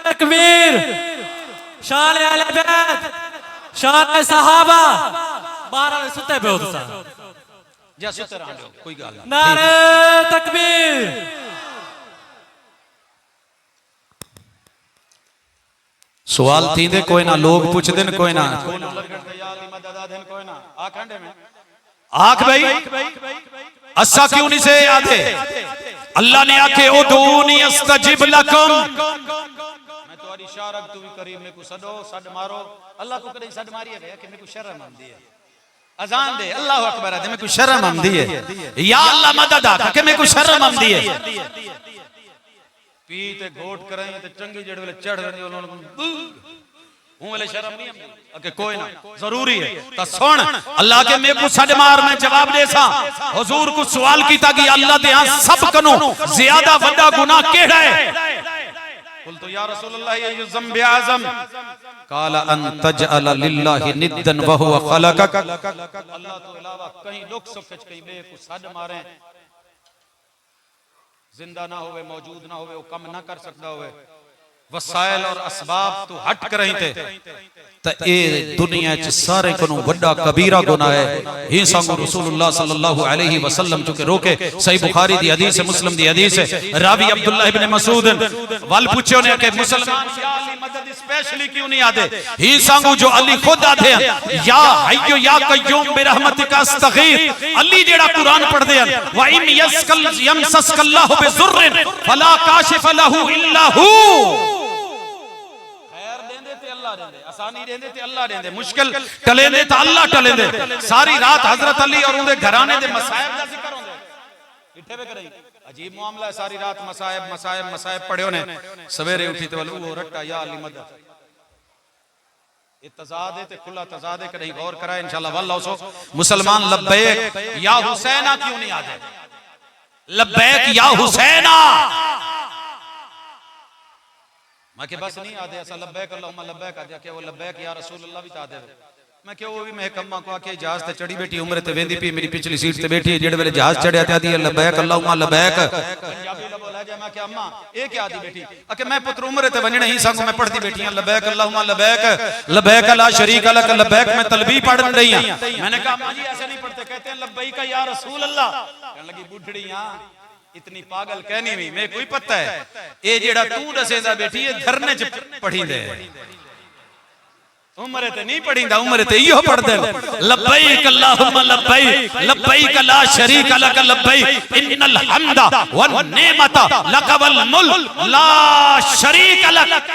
तकबीर शान अहले बैत शान सहाबा बारह सुते पे होता जा सुते रहो कोई गाल नारे तकबीर सवाल थींदे कोई ना लोग पूछदे न कोई ना आख भाई असा क्यों नहीं से आधे अल्लाह ने आखे उदूनी अस्तजिब लकुम इशारा तू भी करीब में को सदो सद मारो अल्लाह को कदे सद मारी है कि मेरे को शर्म आंदी है अजान दे अल्लाहु अकबर दे मेरे को शर्म आंदी है या अल्लाह मदद आ कि मेरे को शर्म आंदी है पी ते घोट कराई ते चंगी जड़ वाले चढ़ रही हूं वाले शर्म नहीं आंदी कि कोई ना जरूरी है ता सुन अल्लाह के मेरे को सद मार में जवाब दे सा हुजूर को सवाल कीता कि अल्लाह दे यहां सब कनो ज्यादा बड़ा गुनाह केड़ा है कुल तो या रसूलुल्लाह ये ज़म्ब आज़म काला अन तजअल लिल्लाहि निद्दन व हुवा खलकक अल्लाह तो अलावा कहीं दुख सुख कहीं बे को सद मारे जिंदा ना होवे मौजूद ना होवे वो कम ना कर सकता होवे वसाइल और असबाब तो हट कर रही थे त ए दुनिया च सारे कोनु बड़ा कबीरा गुनाह है ही संग रसूलुल्लाह सल्लल्लाहु अलैहि वसल्लम चुके रोके सही बुखारी दी हदीस है मुस्लिम दी हदीस है रावी अब्दुल्लाह इब्न मसूद वल पूछो ने कि मुसलमान या अली मदद स्पेशली क्यों नहीं आते ही संग जो अली खुद आते हैं या हय्यु या कय्यूम बिरहमतिका अस्तगीथ अली जेड़ा कुरान पढ़दे हैं व इम यस्कल यमसस्कल्लाहु बिजुर्रिन फला काशिफ लहू इल्ला हू आसानी देंदे ते अल्लाह देंदे मुश्किल टलेंदे ते अल्लाह टलेंदे सारी रात हजरत अली और उनके घराने दे मसाइब दा जिक्र होंदे इठे वे करई अजीब मामला है सारी रात मसाइब मसाइब मसाइब पढ़ियो ने सवेरे उठी ते वो रट्टा या अली मदद इत्तजाद है ते खुला तजाद है कहीं गौर कराए इंशाल्लाह वल्लाह सो मुसलमान लब्बैक या हुसैना क्यों नहीं आते लब्बैक या हुसैना मैं के बस नहीं आदे ऐसा लब्बैक अल्लाहुम्मा लब्बैक आदे के वो लब्बैक या रसूलुल्लाह भी तादे मैं के वो भी मैं कम्मा को आके जहाज ते चढ़ी बैठी उम्र ते वेंदी पी मेरी पिछली सीट ते बैठी जेड़े वेले जहाज चढ़या ते आदी लब्बैक अल्लाहुम्मा लब्बैक पंजाबी ला बोला जाए मैं के अम्मा ए क्या आदी बैठी अके मैं पुत्र उम्र ते वंजणे ही संग मैं पढ़ती बैठी हां लब्बैक अल्लाहुम्मा लब्बैक लब्बैक ला शरीक लक लब्बैक मैं तलबी पढ़ रही हूं मैंने कहा अम्मा जी ऐसा नहीं पढ़ते कहते हैं लब्बैक या रसूल अल्लाह कहने लगी बूढ़ड़ी हां इतनी पागल कहनी भी मैं कोई पता है ये जेड़ा तू दसेदा बेटी ये धरने च पढ़ी दे उम्र ते नहीं पढ़ींदा उम्र ते इहो पढ़ दे लब्बैक अल्लाहुम्मा लब्बैक लब्बैक ला शरीक लक लब्बैक इन्नल हम्दा वन नेमता लक वल मुल्क ला शरीक लक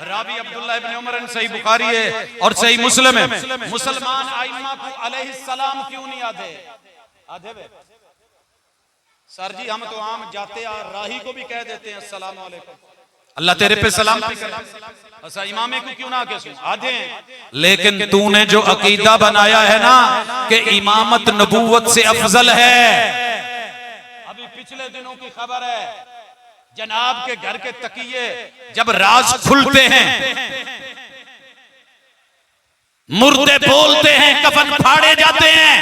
रावी अब्दुल्लाह इब्न उमर सही बुखारी है और सही मुस्लिम है मुसलमान आइम्मा को अलैहि सलाम क्यों नहीं आधे आधे वे सर जी हम तो आम जाते राही को भी कह देते हैं अस्सलाम वालेकुम, अल्लाह तेरे पे सलाम। अच्छा इमामे को क्यों ना कह आधे हैं। लेकिन तूने जो अकीदा बनाया है ना कि इमामत नबूवत से अफजल है। अभी पिछले दिनों की खबर है, जनाब के घर के तकिए जब राज खुलते हैं, मुर्दे बोलते हैं, कफन फाड़े जाते हैं।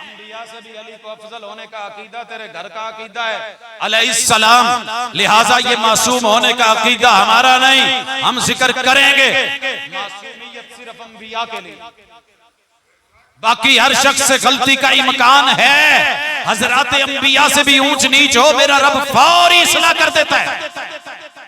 अंबिया से भी अली को अफजल होने का अकीदा तेरे घर का अकीदा है अलैहिस्सलाम, लिहाजा ये मासूम होने का अकीदा हमारा नहीं, हम जिक्र करेंगे। मासूमियत सिर्फ अंबिया के लिए, बाकी हर शख्स से गलती का इम्कान है। हजरात अंबिया से भी ऊंच नीच हो, मेरा रब फौरी इस्लाह कर देता है।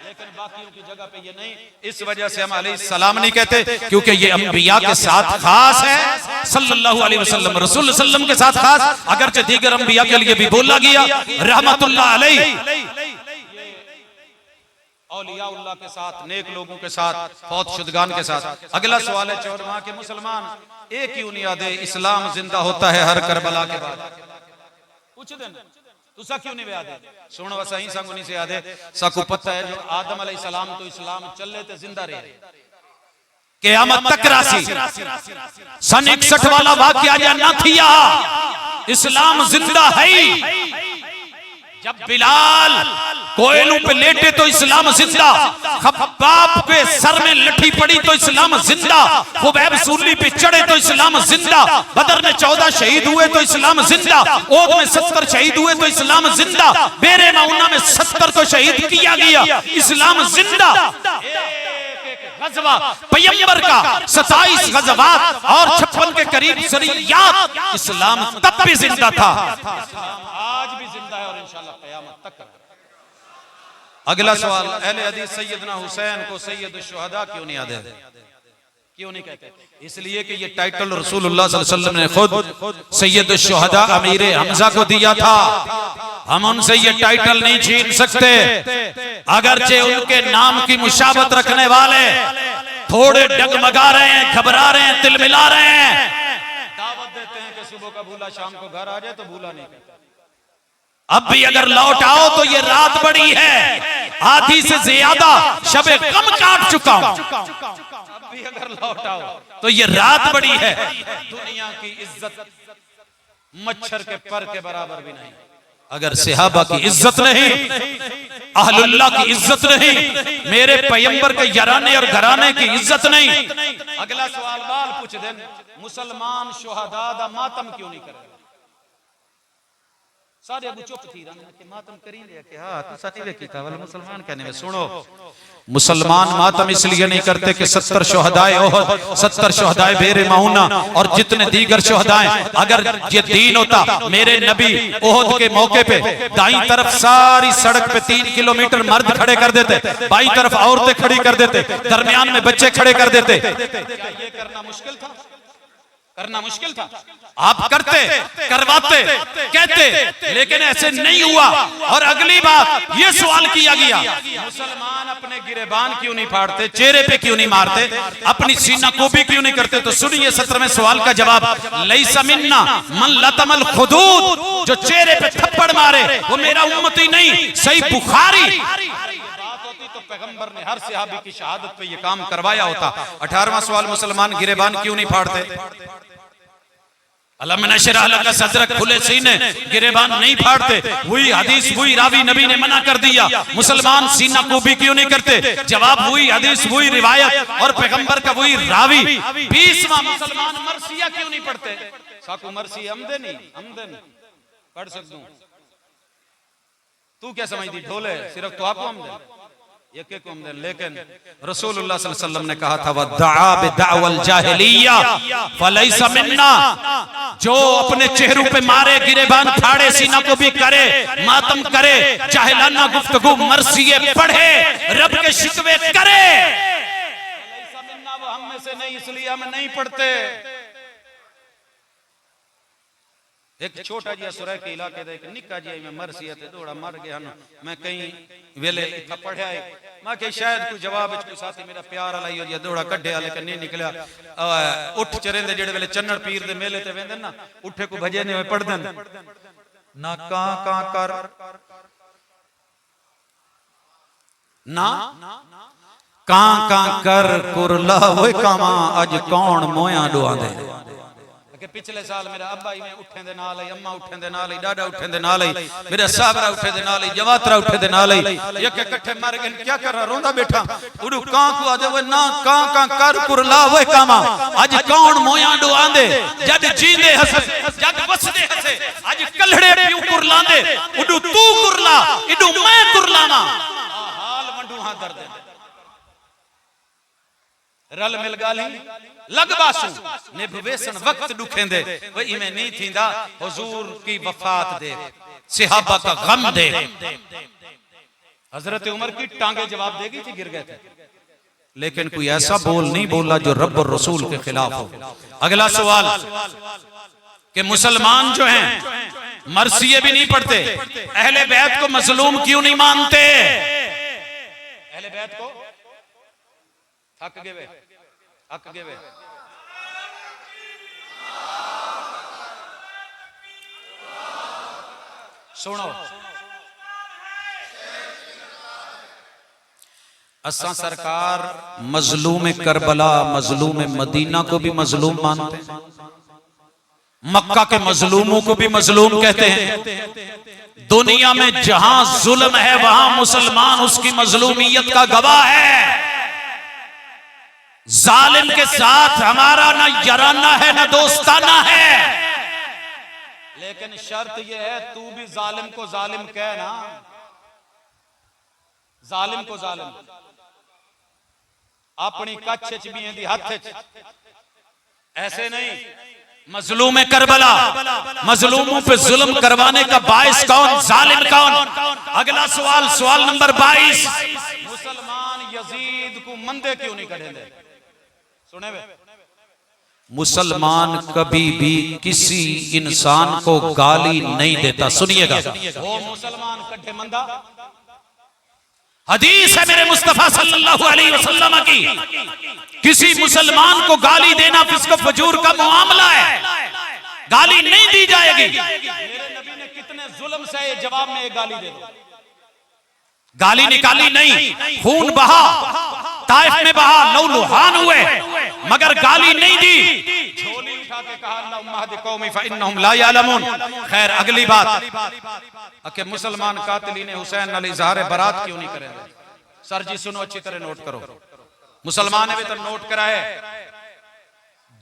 लेकिन बाकियों की जगह पे ये नहीं, इस वजह से हम अलैहिस्सलाम नहीं कहते, क्योंकि ये अंबिया के साथ खास है। सल्लल्लाहु अलैहि वसल्लम, रसूल सल्लम के साथ खास, अगरचे दीगर अंबिया के लिए भी बोला गया रहमतुल्लाह अलैहि। औलियाउल्लाह के साथ, नेक लोगों के साथ, फौत शुदगान के साथ। अगला सवाल है, चौदमा के मुसलमान एक क्यों नहीं आदे इस्लाम जिंदा होता है हर करबला के बाद? पूछ देना तुसा क्यों नहीं आदे? सुन वसा ही संग नहीं से आदे साकू पता है जो आदम अलैहिस्सलाम तो इस्लाम चले ते जिंदा रहे क़यामत तक रासी। सन 61 वाला वाकया या ना थिया, इस्लाम जिंदा है। जब बिलाल कोयलों पे लेटे तो इस्लाम जिंदा, खब्बाब के सर में लठी पड़ी तो इस्लाम जिंदा, खुबैब सूली पे चढ़े तो इस्लाम जिंदा, बदर में 14 शहीद हुए तो इस्लाम जिंदा, ओद में 70 शहीद हुए तो इस्लाम जिंदा, बेरे मऊना में 70 को शहीद किया गया, इस्लाम जिंदा। गज़वा पैगंबर का 27 गज़वात और 56 के करीब सरियात, इस्लाम तब भी जिंदा था, आज भी जिंदा है और इंशाअल्लाह क़यामत तक। अगला सवाल, अहले हदीस सैयदना हुसैन को सैयद शुहदा क्यों नहीं आदे, क्यों नहीं कहते? इसलिए कि ये टाइटल रसूलुल्लाह सल्लल्लाहु अलैहि वसल्लम ने खुद सैयद शुहदा अमीर हमजा को दिया था। हम उनसे ये टाइटल नहीं छीन सकते, अगरचे उनके नाम की मुशाबत रखने वाले थोड़े डगमगा रहे हैं, घबरा रहे हैं, तिलमिला रहे हैं। दावत देते हैं कि सुबह का भूला शाम को घर आ जाए तो भूला नहीं कहते। अब भी अगर लौट आओ तो ये रात बड़ी है, आधी से ज्यादा शबे गम काट चुका हूं। अब भी अगर लौट आओ तो ये रात बड़ी है। दुनिया की इज्जत मच्छर के पर के बराबर भी नहीं। अगर सहाबा की इज्जत नहीं, अहलुल्लाह की इज्जत नहीं, मेरे पैगंबर के याराने और घराने की इज्जत नहीं। अगला सवाल बाल पूछ दे, मुसलमान शुहदा दा मातम क्यों नहीं करे? सारे अबू चुप थी रन के मातम करी ले के हां तू सती वे कीता वाला मुसलमान कहने में। सुनो, मुसलमान मातम इसलिए नहीं करते कि 70 शुहदाए ओहद, 70 शुहदाए बेरे मऊना और जितने दीगर शुहदाए, अगर ये दीन होता, मेरे नबी ओहद के मौके पे दाईं तरफ सारी सड़क पे 3 किलोमीटर मर्द खड़े कर देते, बाईं तरफ औरतें खड़ी कर देते, दरमियान में बच्चे खड़े कर देते। क्या ये करना मुश्किल था? करना मुश्किल था? आप करते, करवाते, कहते, लेकिन ऐसे नहीं हुआ। और अगली बात ये सवाल किया गया, मुसलमान अपने गिरेबान क्यों नहीं फाड़ते, चेहरे पे क्यों नहीं मारते, अपनी सीना कोबी क्यों नहीं करते? तो सुनिए 17वें सवाल का जवाब, लैसा मिन्ना मन लतमल खुदूद, जो चेहरे पे थप्पड़ मारे वो मेरा उम्मती नहीं। सही बुखारी। तो पैगंबर ने हर सहाबी की शहादत पे ये काम करवाया होता। 18वां सवाल, मुसलमान गिरेबान क्यों नहीं फाड़ते? अलम नशरह लका सदरक, खुले सीने, गिरेबान नहीं फाड़ते। वही हदीस, वही रावी नबी ने मना कर दिया। मुसलमान सीना कोबी क्यों नहीं करते? जवाब वही हदीस, वही रिवायत और पैगंबर का वही रावी। 20वां, मुसलमान मरसिया क्यों नहीं पढ़ते? साकू मरसी हमदे नहीं, हमदे नहीं पढ़ सकूं। तू क्या समझती ढोले सिर्फ तो आपको हमदे एक एक हमदे। लेकिन रसूलुल्लाह सल्लल्लाहु अलैहि वसल्लम ने कहा था, वदआ बिदअवल जाहिलिया फलैसा मिन्ना, जो अपने चेहरों पे मारे, गिरेबान फाड़े, सीना को भी करे, मातम करे, जाहिलाना गुफ्तगू, मरसिए पढ़े, रब के शिकवे करे, फलैसा मिन्ना, वो हम में से नहीं, इसलिए हम नहीं पढ़ते। एक छोटा जिहा सुरह के इलाके दे एक निक्का जिहा में मरसियत दौड़ा मर गया ना। मैं कहीं वेले इतना पढ़िया है, मैं कहीं शायद कोई जवाब कोई साथी मेरा प्यार वाला ही दौड़ा कढ़िया, लेकिन नहीं निकलिया। उठ चरेंदे जेड़े वेले चन्नड़ पीर दे मेले ते वेंदे ना, उठे को भजे ने पढ़दन ना का कर ना का कर कुरला वो कामा अज कौन मोया डुआ दे कि पिछले साल मेरा अब्बा ही में उठे दे नाल ही अम्मा उठे दे नाल ही डाडा उठे दे नाल ही मेरा साबरा उठे दे नाल ही जवातरा उठे दे नाल ही एक इकट्ठे मर गए क्या कर रहा रोंदा बैठा उडू कां को आदे वो ना का कर कुरला वो कामा अज कौन मोया डुआ दे जद जींदे हसे जद वसदे हसे अज कलड़े पियो कुरलांदे उडू तू कुरला इडू मैं कुरलावा हाल वंडू हां दर्द रल मिल गाली लग बासु निभवेसन वक्त दुखेंदे वही इमें नहीं थींदा हुजूर की वफात दे सहाबा का गम दे हजरत उमर की टांगे जवाब देगी थी गिर गए थे लेकिन कोई ऐसा बोल नहीं बोला जो रब और रसूल के खिलाफ हो। अगला सवाल कि मुसलमान जो हैं मरसिये भी नहीं पढ़ते, अहले बैत को मजलूम क्यों नहीं मानते? अहले बैत को थक गए हक गए सुनो असा सरकार मजलूम करबला मजलूम मदीना को भी मजलूम मानते हैं, मक्का के मजलूमों को भी मजलूम कहते हैं। दुनिया में जहां जुल्म है वहां मुसलमान उसकी मजलूमियत का गवाह है। जालिम के साथ हमारा ना याराना है ना दोस्ताना है, लेकिन शर्त यह है तू भी जालिम को जालिम कह ना, जालिम को जालिम अपनी कच्छ च भी दी हथ च ऐसे नहीं। मजलूम करबला मजलूमों पे जुल्म करवाने का बाइस कौन, जालिम कौन? अगला सवाल, सवाल नंबर 22, मुसलमान यजीद को मंदे क्यों नहीं करेंगे? सुने वे मुसलमान कभी भी किसी इंसान को गाली नहीं देता। सुनिएगा, वो मुसलमान कट्ठे मंदा हदीस है मेरे मुस्तफा सल्लल्लाहु अलैहि वसल्लम की, किसी मुसलमान को गाली देना फिस्क फजूर का मामला है, गाली नहीं दी जाएगी। मेरे नबी ने कितने जुल्म सहे, जवाब में एक गाली दे दो। गाली निकाली नहीं, खून बहा, ताइफ में बहा, लहू-लुहान हुए, मगर गाली नहीं दी। झोली उठा के कहा अल्लाह महद कौमी फइन्नहुम ला यालमून। खैर अगली बात कि मुसलमान कातिलीन हुसैन अली इजहार बरात क्यों नहीं करेंगे? सर जी सुनो, अच्छी तरह नोट करो। मुसलमान ने भी तो नोट कराया है,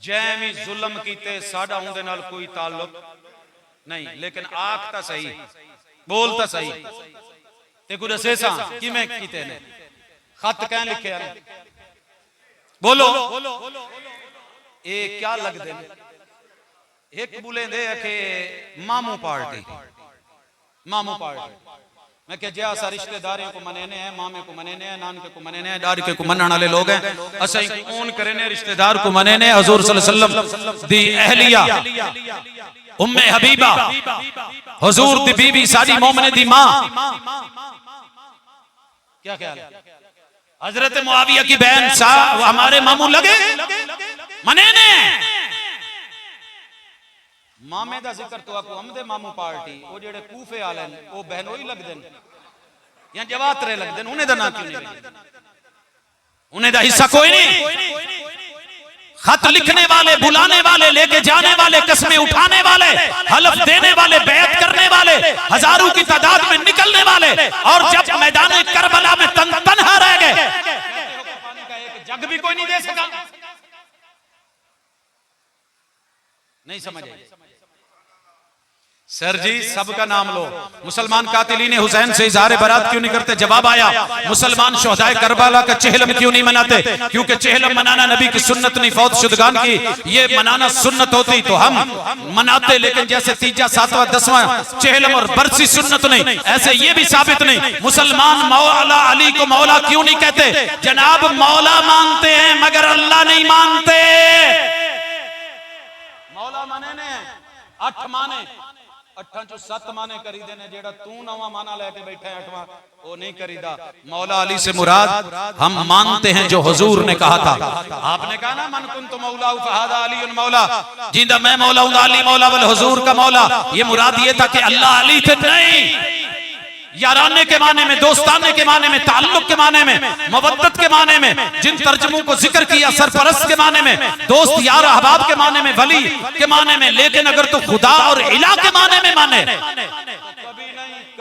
जैमी जुल्म कीते साडा उनदे नाल कोई ताल्लुक नहीं, लेकिन आख ता सही, बोल ता सही ते कुछ दसेसा किवें कीते ने, खत कह लिखे बोलो ये क्या लगदे ने? एक बोले दे के मामू पार्टी, मामू पार्टी मैं कह जा सा रिश्तेदारियों को मनेने हैं, मामे को मनेने हैं, नानके को मनेने हैं, दादके को मनने वाले लोग हैं, असई कौन करेने रिश्तेदार को मनेने। हुजूर सल्लल्लाहु अलैहि वसल्लम दी अहलिया उम्मे हबीबा हुजूर दी बीबी साडी मोमिने दी मां, क्या ख्याल है? हजरत मुआविया की बहन साहब हमारे मामू लगे मनेने। मामे दा जिक्र तो आपको हमदे मामू पार्टी वो जेड़े कूफे वाले ने वो बहनों ही लगदे ने या जवातरे लगदे ने, उन्हें दा ना क्यों नहीं? उन्हें दा हिस्सा कोई नहीं। खत लिखने वाले, बुलाने वाले, लेके जाने वाले, कस्में उठाने वाले, हलफ देने वाले, बैत करने वाले, हजारों की तादाद में निकलने वाले, और जब मैदान करबला में तन्हा रह गए, पानी का एक जग भी कोई नहीं दे सका। नहीं समझ आई? सर जी सबका नाम लो। मुसलमान कातिलीन हुसैन से इजहार बरात क्यों नहीं करते? जवाब आया, मुसलमान शोहदाए करबला का चेहलम क्यों नहीं मनाते? क्योंकि चेहलम मनाना नबी की सुन्नत नहीं, फौत शुदगान की। ये मनाना सुन्नत होती तो हम मनाते, लेकिन जैसे तीजा, सातवां, 10वां चेहलम और बरसी सुन्नत नहीं, ऐसे ये भी साबित नहीं। मुसलमान मौला अली को मौला क्यों नहीं कहते? जनाब मौला मानते हैं मगर अल्लाह नहीं मानते। मौला माने ने 8 माने, अठां चो 7 माने करी देने, जेड़ा तू नवा माना लेके बैठा है 8वां वो नहीं करीदा। मौला अली से मुराद हम मानते हैं जो हुजूर ने कहा था। आपने कहा ना मन कुन तो मौला फहादा अली मौला, जिंदा मैं मौला हूं अली मौला वल हुजूर का मौला। ये मुराद ये था कि अल्लाह अली थे नहीं, याराने के माने में, दोस्ताने के माने में, ताल्लुक के माने में, मवद्दत के माने में, जिन तर्जुमों को जिक्र किया सरपरस्त के माने में, दोस्त यार अहबाब के माने में, वली के माने में। लेकिन अगर तो खुदा और इला के माने में माने,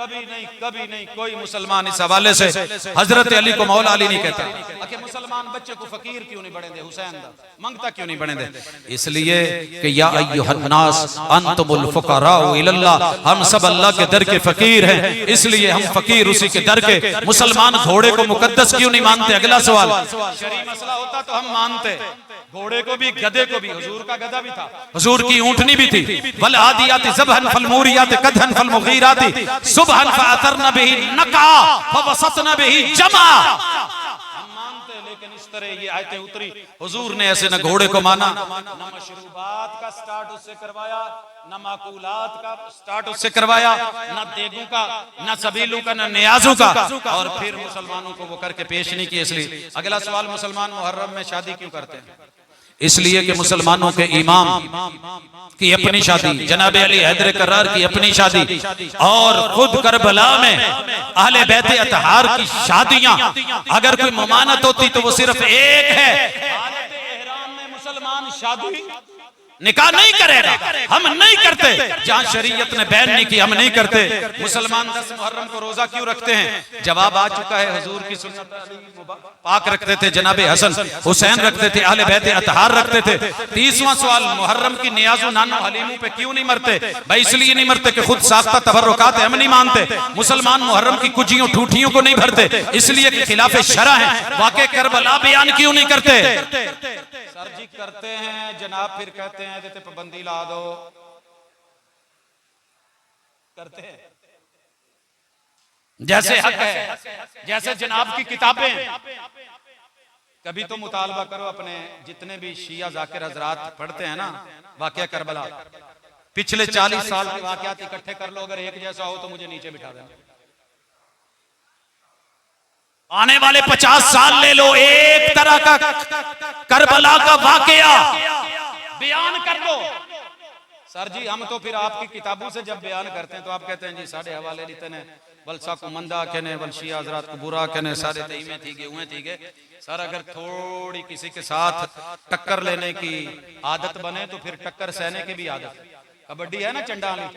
कभी नहीं कोई मुसलमान इस हवाले से हजरत अली को मौला अली नहीं कहता। कि मुसलमान बच्चे को फकीर क्यों नहीं बने दे, हुसैन दा मंगता क्यों नहीं बने दे? इसलिए कि या अय्युहन्नास अंतुमुल फुकराउ इलल्लाह, हम सब अल्लाह के दर के फकीर हैं, इसलिए हम फकीर उसी के दर के। मुसलमान घोड़े को मुकद्दस क्यों नहीं मानते? अगला सवाल। शरई मसला होता तो हम मानते, घोड़े को भी गधे को भी। हुजूर का गधा भी था, हुजूर की ऊंटनी भी थी। वल आदियाति ज़बहन फल मूरियाति कदहन फल मुगीराति सुबहन फअतरन बिही नका फवसतन बिही जमा। हम मानते, लेकिन इस तरह ये आयतें उतरी, हुजूर ने ऐसे न घोड़े को माना, न मशरूबात का स्टार्ट उससे करवाया, न माकूलात का स्टार्ट उससे करवाया, न देगों का, न सबीलों का, न नियाजों का, और फिर मुसलमानों को वो करके पेश नहीं किया। इसलिए अगला सवाल, मुसलमान मुहर्रम में शादी क्यों करते हैं? इसलिए कि मुसलमानों के इमाम की अपनी शादी, जनाब अली हैदर कर्रार की अपनी शादी, और खुद करबला में अहले बैत अतहार की शादियां, अगर कोई ममानत होती तो वो सिर्फ एक है, हालत एहराम में मुसलमान शादी निकाह नहीं करेगा, हम नहीं करते। जहां शरीयत ने बैन नहीं की, हम नहीं करते। मुसलमान 10 मुहर्रम को रोजा क्यों रखते हैं? जवाब आ चुका है, हुजूर की सुन्नत पाक रखते थे, जनाबे हसन हुसैन रखते थे, अहले बैत अतहार रखते थे। 30वां सवाल, मुहर्रम की नियाजो नानो हलीमों पे क्यों नहीं मरते? भाई इसलिए नहीं मरते कि खुद साख्ता तबर्रुकात हम नहीं मानते। मुसलमान मुहर्रम की कुजियों ठूठियों को नहीं भरते, इसलिए कि खिलाफे शरा है। वाक़े करबला बयान क्यों नहीं करते? सर जी करते हैं जनाब, फिर कहते हैं देते पाबंदी ला दो, करते हैं जैसे हक है, जैसे जनाब की किताबें। कभी तो मुतालबा करो, अपने जितने भी शिया जाकिर हजरात पढ़ते हैं ना वाक़या करबला, पिछले 40 साल के वाक़यात इकट्ठे कर लो, अगर एक जैसा हो तो मुझे नीचे बिठा देना। आने वाले 50 साल ले लो, एक तरह का करबला का वाकया बयान कर दो। सर जी हम तो फिर आपकी किताबों से जब बयान करते हैं तो आप कहते हैं जी साढ़े हवाले लिते ने, बलसा को मंदा कहने, बल शिया हजरात को बुरा कहने, सारे तईमे थी गए हुए थी गए। सर अगर थोड़ी किसी के साथ टक्कर लेने की आदत बने तो फिर टक्कर सहने की भी आदत। कबड्डी है ना चंडा वाली,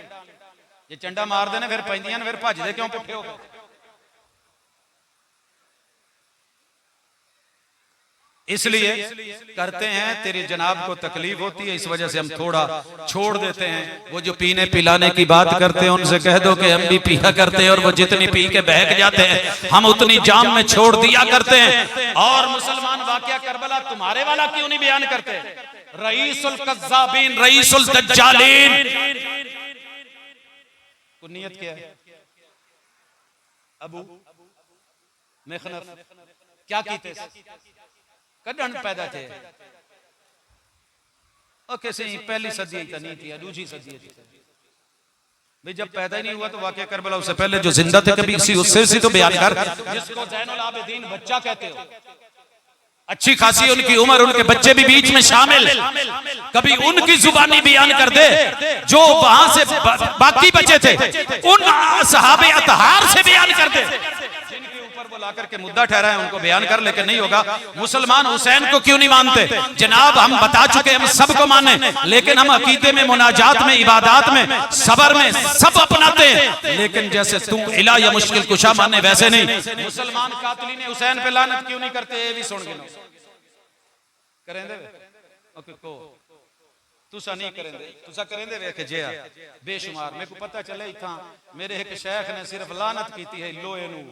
ये चंडा मार देने फिर पैंदियां फिर भजदे क्यों पिट्ठे हो गए? इसलिए करते हैं, तेरी जनाब को तकलीफ होती है, इस वजह से हम थोड़ा छोड़ देते हैं। वो जो पीने पिलाने की बात करते हैं उनसे कह दो कि हम भी पिया करते हैं, और वो जितनी पी के बहक जाते हैं हम उतनी जाम में छोड़ दिया करते हैं। और मुसलमान वाकया करबला तुम्हारे वाला क्यों नहीं बयान करते? रईसुल कज़्ज़ाबीन, रईसुल दज्जालीन, कुनियत क्या है? अबू मिखनफ क्या कीते? कदन पैदा थे और कैसे पहली सदी तो नहीं थी, दूसरी सदी थी भाई, जब पैदा ही नहीं हुआ तो वाकया करबला उससे पहले जो जिंदा थे कभी इसी उससे तो बयान कर। जिसको ज़ैनुल आबिदीन बच्चा कहते हो, अच्छी खासी उनकी उम्र, उनके बच्चे भी बीच में शामिल, कभी उनकी जुबानी बयान कर दे जो वहां से बाकी बचे थे, उन सहाबे अतहार से बयान कर दे, वो ला करके मुद्दा ठहरा है उनको बयान कर। लेकिन नहीं होगा। मुसलमान हुसैन को क्यों नहीं मानते? जनाब हम बता चुके, हम सबको माने, लेकिन हम अकीदे में, मुनाजात में, इबादत में, सबर में सब अपनाते हैं, लेकिन जैसे तुम इला या मुश्किल कुशा माने वैसे नहीं। मुसलमान कातिलीन हुसैन पे लानत क्यों नहीं करते? ये भी सुन के करेंदे ओके को तुसा नहीं करेंदे, तुसा करेंदे वे के जे बेशुमार। मेरे को पता चले इथा मेरे एक शेख ने सिर्फ लानत कीती है लोहे नू,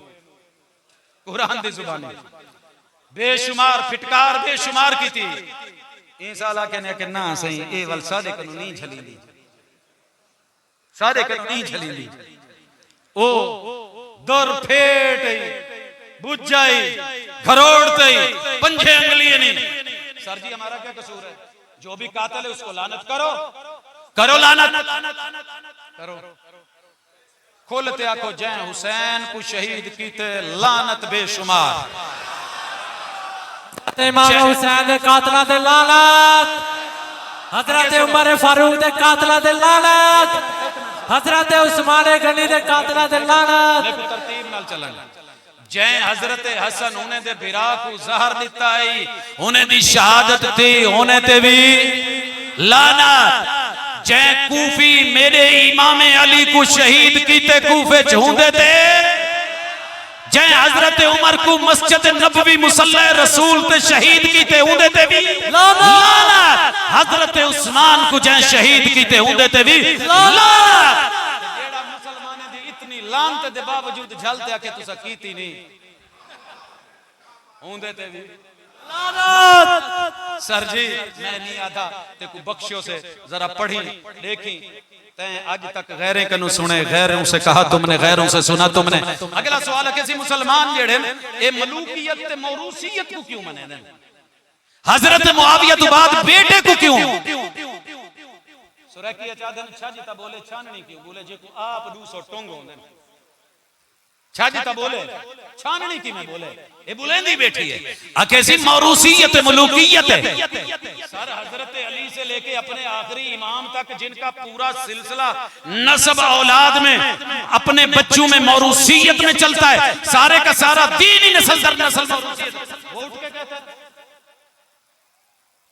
कुरान दी जुबानी बेशुमार फिटकार बेशुमार की थी। ए साला कहने के ना सही ए वल सादे कनु नहीं झलींदी, सादे कनु नहीं झलींदी, ओ दर फेट बुझ जाई खरोड़ते पंजे अंगली नहीं। सर जी हमारा क्या कसूर है? जो भी कातिल है उसको लानत करो, करो लानत करो खोलते आखो जय हुसैन को शहीद कीते लानत बेशुमार इमाम हुसैन दे कातला दे लानत हजरत उमर फारूक दे कातला दे लानत हजरत उस्मान गनी दे कातला दे लानत देखो तरतीब नाल चलन जय हजरत हसन उन्हें दे बिरा को जहर दिता आई उन्हें दी शहादत थी उन्हें ते भी लानत जय कूफी मेरे इमाम अली को शहीद कीते कूफे च हुंदे ते जय हजरत उमर को मस्जिद नबवी मुसल्ला रसूल ते शहीद कीते हुंदे ते भी लानत हजरत उस्मान को जय शहीद कीते हुंदे ते भी लानत जेड़ा मुसलमाने दी इतनी लानत दे बावजूद झलते आके तुसा कीती नहीं हुंदे ते भी सर जी मैं नहीं आधा ते को बख्शियों से जरा पढ़ी देखी तैं आज तक गैरें कनु सुने गैरों से कहा तुमने गैरों से सुना तुमने अगला सवाल है किसी मुसलमान जेड़े ए मलूकियत ते मौरूसियत को क्यों मने ने हजरत मुआविया तो बाद बेटे को क्यों सुरैकी चादन छाजीता बोले छाननी क्यों बोले जे को आप 200 टोंगो होंदे छाजीता बोले छाननी की में बोले ये बुलंदी बैठी है अकेसी मौरूसियत मलूकियत है सर हजरत अली से लेके अपने आखिरी इमाम तक जिनका पूरा सिलसिला नस्ब औलाद में अपने बच्चों में मौरूसियत में चलता है सारे का सारा दीन ही नस्ल दर नस्ल मौरूसियत वो उठ के कहते हैं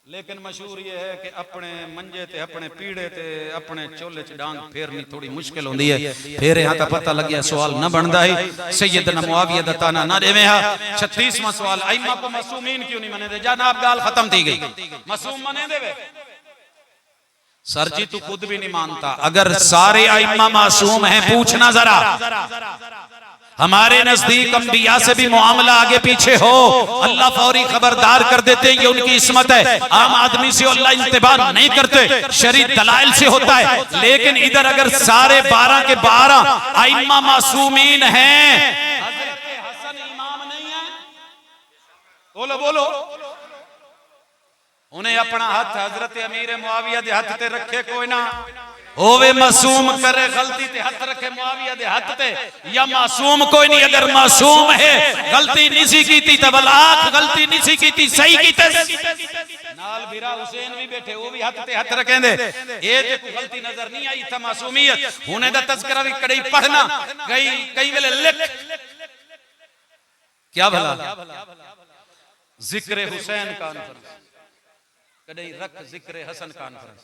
लेकिन मशहूर ये है कि अपने मंजे ते अपने पीड़े ते अपने चोले च डांग फेरनी थोड़ी मुश्किल होंदी है फिर यहां ता पता लग गया सवाल न बनदा है सैयदना मुआविया दा ताना ना देवे हा 36वां सवाल अइमा को मासूमीन क्यों नहीं मने दे जनाब गाल खत्म थी गई मासूम मने देवे सर जी तू खुद भी नहीं मानता अगर सारे अइमा मासूम हैं पूछना जरा हमारे नजदीक अंबिया से भी मामला आगे पीछे हो अल्लाह फौरी खबरदार कर देते ये उनकी इस्मत है आम आदमी से अल्लाह इंतबाह नहीं करते शरीय दलाइल से होता है लेकिन इधर अगर सारे 12 के 12 आइम्मा मासूमीन हैं हजरत हसन इमाम नहीं है बोलो बोलो उन्हें अपना हाथ हजरत अमीर मुआविया दे हाथ ते रखे कोई ना होवे मासूम करे गलती ते हाथ रखे मुआविया दे हाथ ते या मासूम कोई नहीं अगर मासूम है गलती नहीं सी कीती तब लाख गलती नहीं सी कीती सही कीते नाल बिरा हुसैन भी बैठे वो भी हाथ ते हाथ रखेंदे ए ते कोई गलती नजर नहीं आई था मासूमियत हुने दा तज़किरा भी कड़ी पढ़ना कई वेले लिख क्या भला जिक्र हुसैन कॉन्फ्रेंस कड़ी रख जिक्र हसन कॉन्फ्रेंस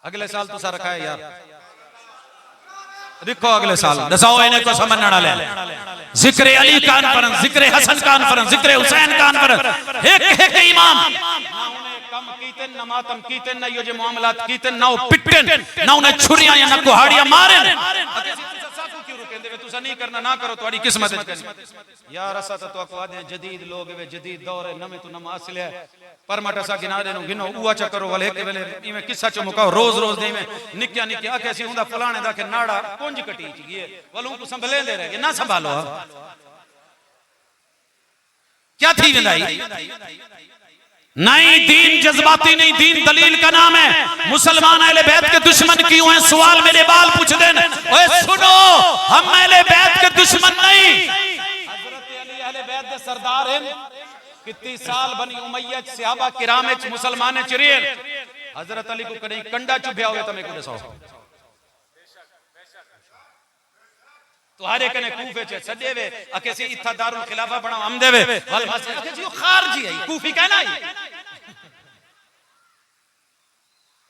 अगले साल तुसा रखा है यार देखो अगले साल दसाओ इन्हें को समझना ले जिक्र अली कॉन्फ्रेंस जिक्र हसन कॉन्फ्रेंस जिक्र हुसैन कॉन्फ्रेंस एक इमाम ना उन्हें कम कीते न मातम कीते न यो जे मामलात कीते ना पिटन ना उन्हें छुरियां या न कुहाड़ियां मारन क्यों रुकेंदे वे तुसा नहीं करना ना करो तुम्हारी किस्मत है यार असा तो आपको आदे जदीद लोग वे जदीद दौर है नवे तो नम असले है पर मटसा गिना देनो गिनो उआ च करो वाले के वेले इमे किस्सा च मुकाओ रोज रोज दे में निक्या निक्या कैसी हुंदा फलाने दा के नाड़ा पुंज कटी च गई वालों को संभले दे रहे ना संभालो क्या थी विदाई नहीं दीन जज्बाती नहीं दीन दलील का नाम है मुसलमान अहले बैत के दुश्मन क्यों हैं सवाल मेरे बाल पूछ देन ओए सुनो हम अहले बैत के दुश्मन नहीं हजरत अली अहले बैत दे सरदार हैं कितनी साल बनी उमैया सहाबा किराम च मुसलमान चिरिए हजरत अली को कहीं कंडा चुभ्या हुए तमे को दसो तुम्हारे कने कूफे च सदे वे अकेसी इथा दारुल खिलाफा बना हम देवे वल मसला के जो खारजी है कूफी कहना है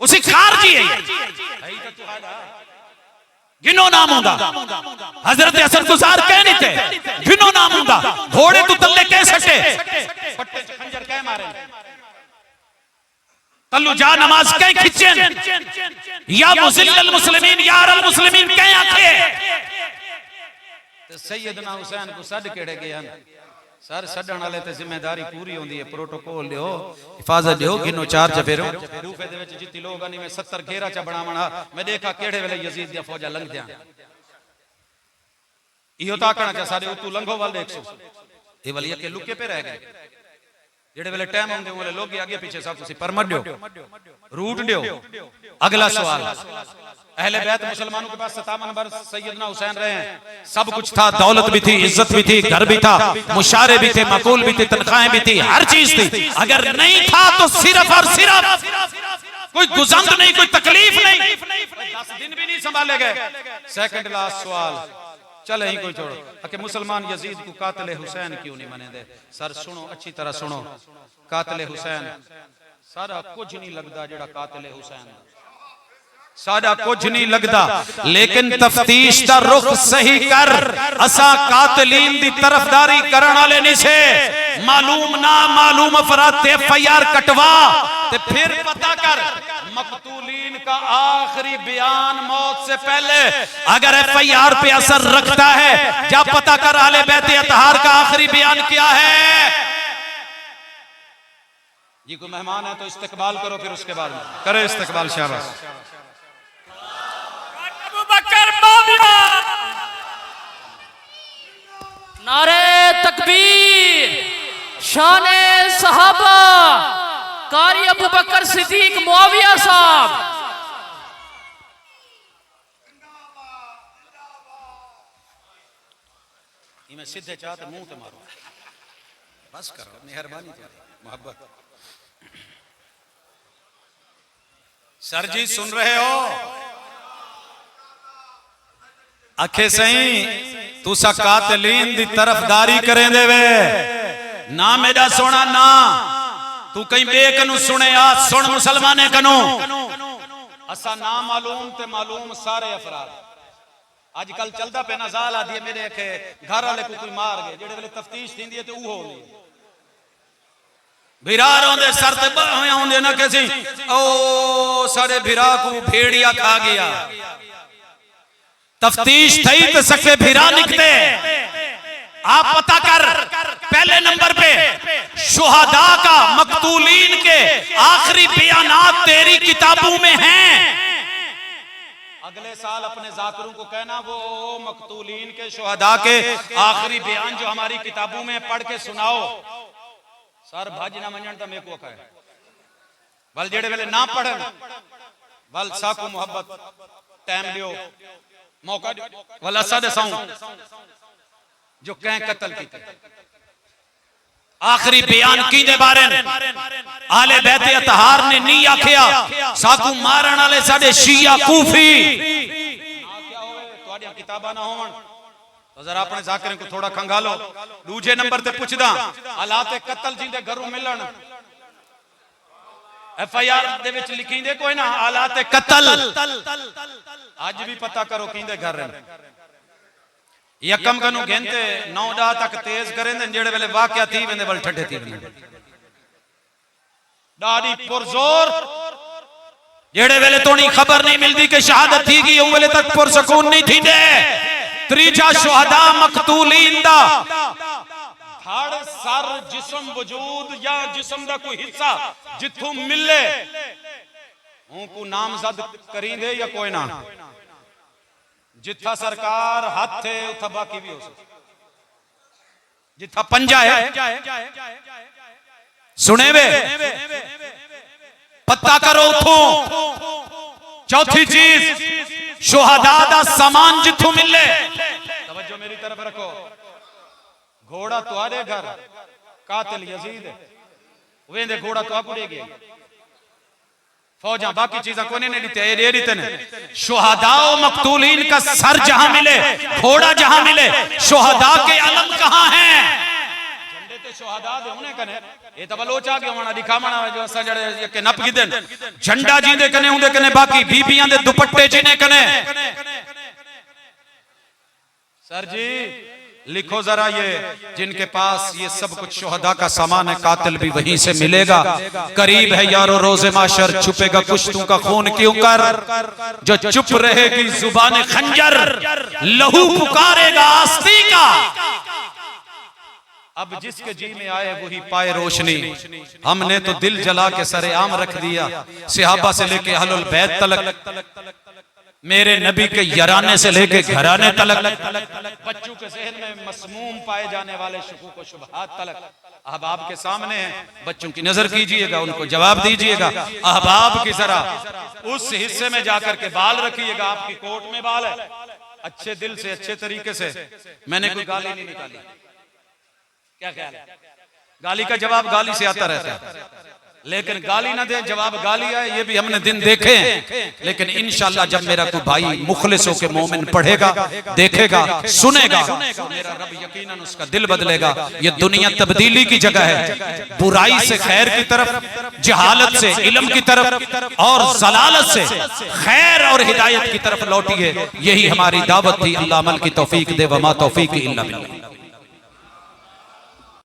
उसी खारजी है भाई तो तुम्हारा गिनो नाम होंदा हजरत हसन गुजार कह नहीं थे गिनो नाम होंदा घोड़े तो तल्ले कह सके फट्टे च खंजर कह मारे तल्लू जा नमाज कह खिचन या मुज़िल्लल मुस्लिमीन या अल मुस्लिमीन कह आखे ते सैयदना हुसैन को सद केड़े गए हैं सर सडण वाले ते जिम्मेदारी पूरी होंदी है प्रोटोकॉल लियो हिफाजत दियो गिनो चार जफेरो कूफे दे विच जिति लोग आनी में 70 घेरा चा बनावणा मैं देखा केड़े वेले यजीद दी फौजा लंघदियां इहो ताकणा चा साडे उतू लंघो वाल 100 ए वाली के लुके पे रह गए जेड़े वेले टाइम होंदे वाले लोग आगे पीछे सब तुसी परमट दियो रूट दियो अगला सवाल, अहले बैत मुसलमानों के पास 57 नंबर सैयदना हुसैन रहे हैं, सब कुछ था, दौलत भी थी, इज्जत भी थी, घर भी था, मुशारे भी थे, मकूल भी थे, तनख्वाहें भी थी, हर चीज थी। अगर नहीं था तो सिर्फ और सिर्फ कोई गुजंत नहीं, कोई तकलीफ नहीं, 10 दिन भी नहीं संभाले गए। सेकंड लास्ट सवाल, चले ही कोई छोड़ो, कि मुसलमान यजीद को कातिल हुसैन क्यों नहीं मने दे? सर सुनो, अच्छी तरह सुनो, कातिल हुसैन सारा कुछ नहीं लगता, जेड़ा कातिल हुसैन सारा कुछ नहीं लगता, लेकिन तफ्तीश दा रुख सही कर, असा कातिलीन दी तरफदारी करन वाले नहीं से, मालूम ना मालूम अफराद ते FIR कटवा ते फिर पता कर मकतूलीन का आखिरी बयान मौत से पहले अगर FIR पे असर रखता है, जा पता कर अहले बैत अतहार का आखिरी बयान क्या है। जी कोई मेहमान है तो इस्तकबाल करो, फिर उसके बाद करे इस्तकबाल। शाबाश। नारे तकबीर, शाने सहाबा, कारी अबू बकर सिद्दीक मुआविया साहब। मैं सीधे चाहते मुंह पे मारो, बस करो, मेहरबानी मोहब्बत। सर जी सुन रहे हो? अखे सही तुसा कातिलीन दी तरफदारी करें देवे ना मेरा सोना ना, तू कहीं बेकनू सुने, आज सुन मुसलमाने कनू, असा ना मालूम ते मालूम सारे अफराद। आजकल चलता पे ना जाल आदि मेरे अखे घर वाले को कोई मार गए, जेड़े वेले तफ्तीश थींदी है ते ऊ हो गई भिरार होंदे सर ते बाहें होंदे ना कैसी ओ सारे भिरा को भेड़िया खा गया। तफ्तीश थई तो सके भिरा निकले। आप पता कर, पहले नंबर पे शुहदा का, मकतूलीन के आखिरी बयानात तेरी किताबों में हैं। अगले साल अपने जाकिरों को कहना वो मकतूलीन के शुहदा के आखिरी बयान जो हमारी किताबों में पढ़ के सुनाओ। सर भाजी ना मंजन तो मेरे को कहे बल जेड़े वेले ना पढ़न बल साको मोहब्बत टाइम लियो मौका दियो वल असद साऊं जो कह कत्ल कीते आखिरी बयान कीदे बारे आले बैत अतहार ने नहीं आखिया साकू मारन वाले साडे शिया कूफी क्या होवे ਤੁਹਾਡੀਆਂ किताबां ना होवन तो जरा अपने जाकिर को थोड़ा खंगालो। दूजे नंबर ते पुछदा हालात कत्ल जिंदे घरों मिलन FIR दे विच लिखींदे कोई ना हालात कत्ल आज भी पता करो कींदे घर रहन यकम कनु गेंते 9 तक तेज करेंदे जेड़े वेले वाकया थी वेंदे बल ठड्डे थी वेंदे दादी पुरजोर जेड़े वेले तोनी खबर नहीं मिलदी कि शहादत थी गई उन वेले तक पुरसकून नहीं थी दे। त्रीजा शुहदा मकतूलीन दा धड़ सर जिस्म वजूद या जिस्म दा कोई हिस्सा जिथों मिले उनको नामजद करींदे या कोई ना जिथा सरकार हाथ है उथा बाकी भी हो सकता जिथा पंजा है सुने वे पता करो उठो। चौथी चीज शुहदा दा सामान जिथों मिले तवज्जो मेरी तरफ रखो। घोड़ा तुम्हारे घर कातिल यजीद वेंदे घोड़ा तो आपड़े गए फौजा बाकी चीजें कोने ने दी ये रीते ने शुहदा व मकतूलीन का सर जहां मिले घोड़ा जहां मिले शुहदा के अलम कहां हैं झंडे ते शुहदा दे होने कने ये तो बलोच आ गया वणा दिखावणा जो असा जड़े के नप गिदन झंडा जींदे कने उंदे कने बाकी बीबियां दे दुपट्टे जीने कने। सर जी लिखो जरा ये जिनके पास ये सब कुछ शुहदा का सामान है कातिल भी वहीं से मिलेगा। करीब है यारो रोज़े माशर छुपेगा कुश्तों का खून क्यों कर जो चुप रहेगी जुबान खंजर लहू पुकारेगा आस्ती का। अब जिसके जी में आए वही पाए रोशनी। हमने तो दिल जला के सरेआम रख दिया सहाबा से लेके अहलुल बैत तलक मेरे नबी के यराने से लेके घराने तलक बच्चों के ज़हन में मसमूम पाए जाने वाले शुकूक व शुबहात तलक अहबाब के सामने है, बच्चों की नजर कीजिएगा, उनको जवाब दीजिएगा। अहबाब की जरा उस हिस्से में जाकर के बाल रखिएगा, आपकी कोट में बाल है, अच्छे दिल से अच्छे तरीके से। मैंने कोई गाली नहीं निकाली, क्या ख्याल है? गाली का जवाब गाली से आता रहता है, लेकिन गाली ना दे जवाब गाली आए, ये भी हमने दिन देखे हैं। लेकिन इंशाअल्लाह जब मेरा कोई भाई मुखलिस होकर मोमिन पढ़ेगा, देखेगा, सुनेगा, मेरा रब यकीनन उसका दिल बदलेगा। ये दुनिया तब्दीली की जगह है, बुराई से खैर की तरफ, जहालत से इल्म की तरफ और जलालत से खैर और हिदायत की तरफ लौटिए। यही हमारी दावत थी। अल्लाह अमल की तौफीक दे, वमा तौफीक इल्ला बिल्लाह।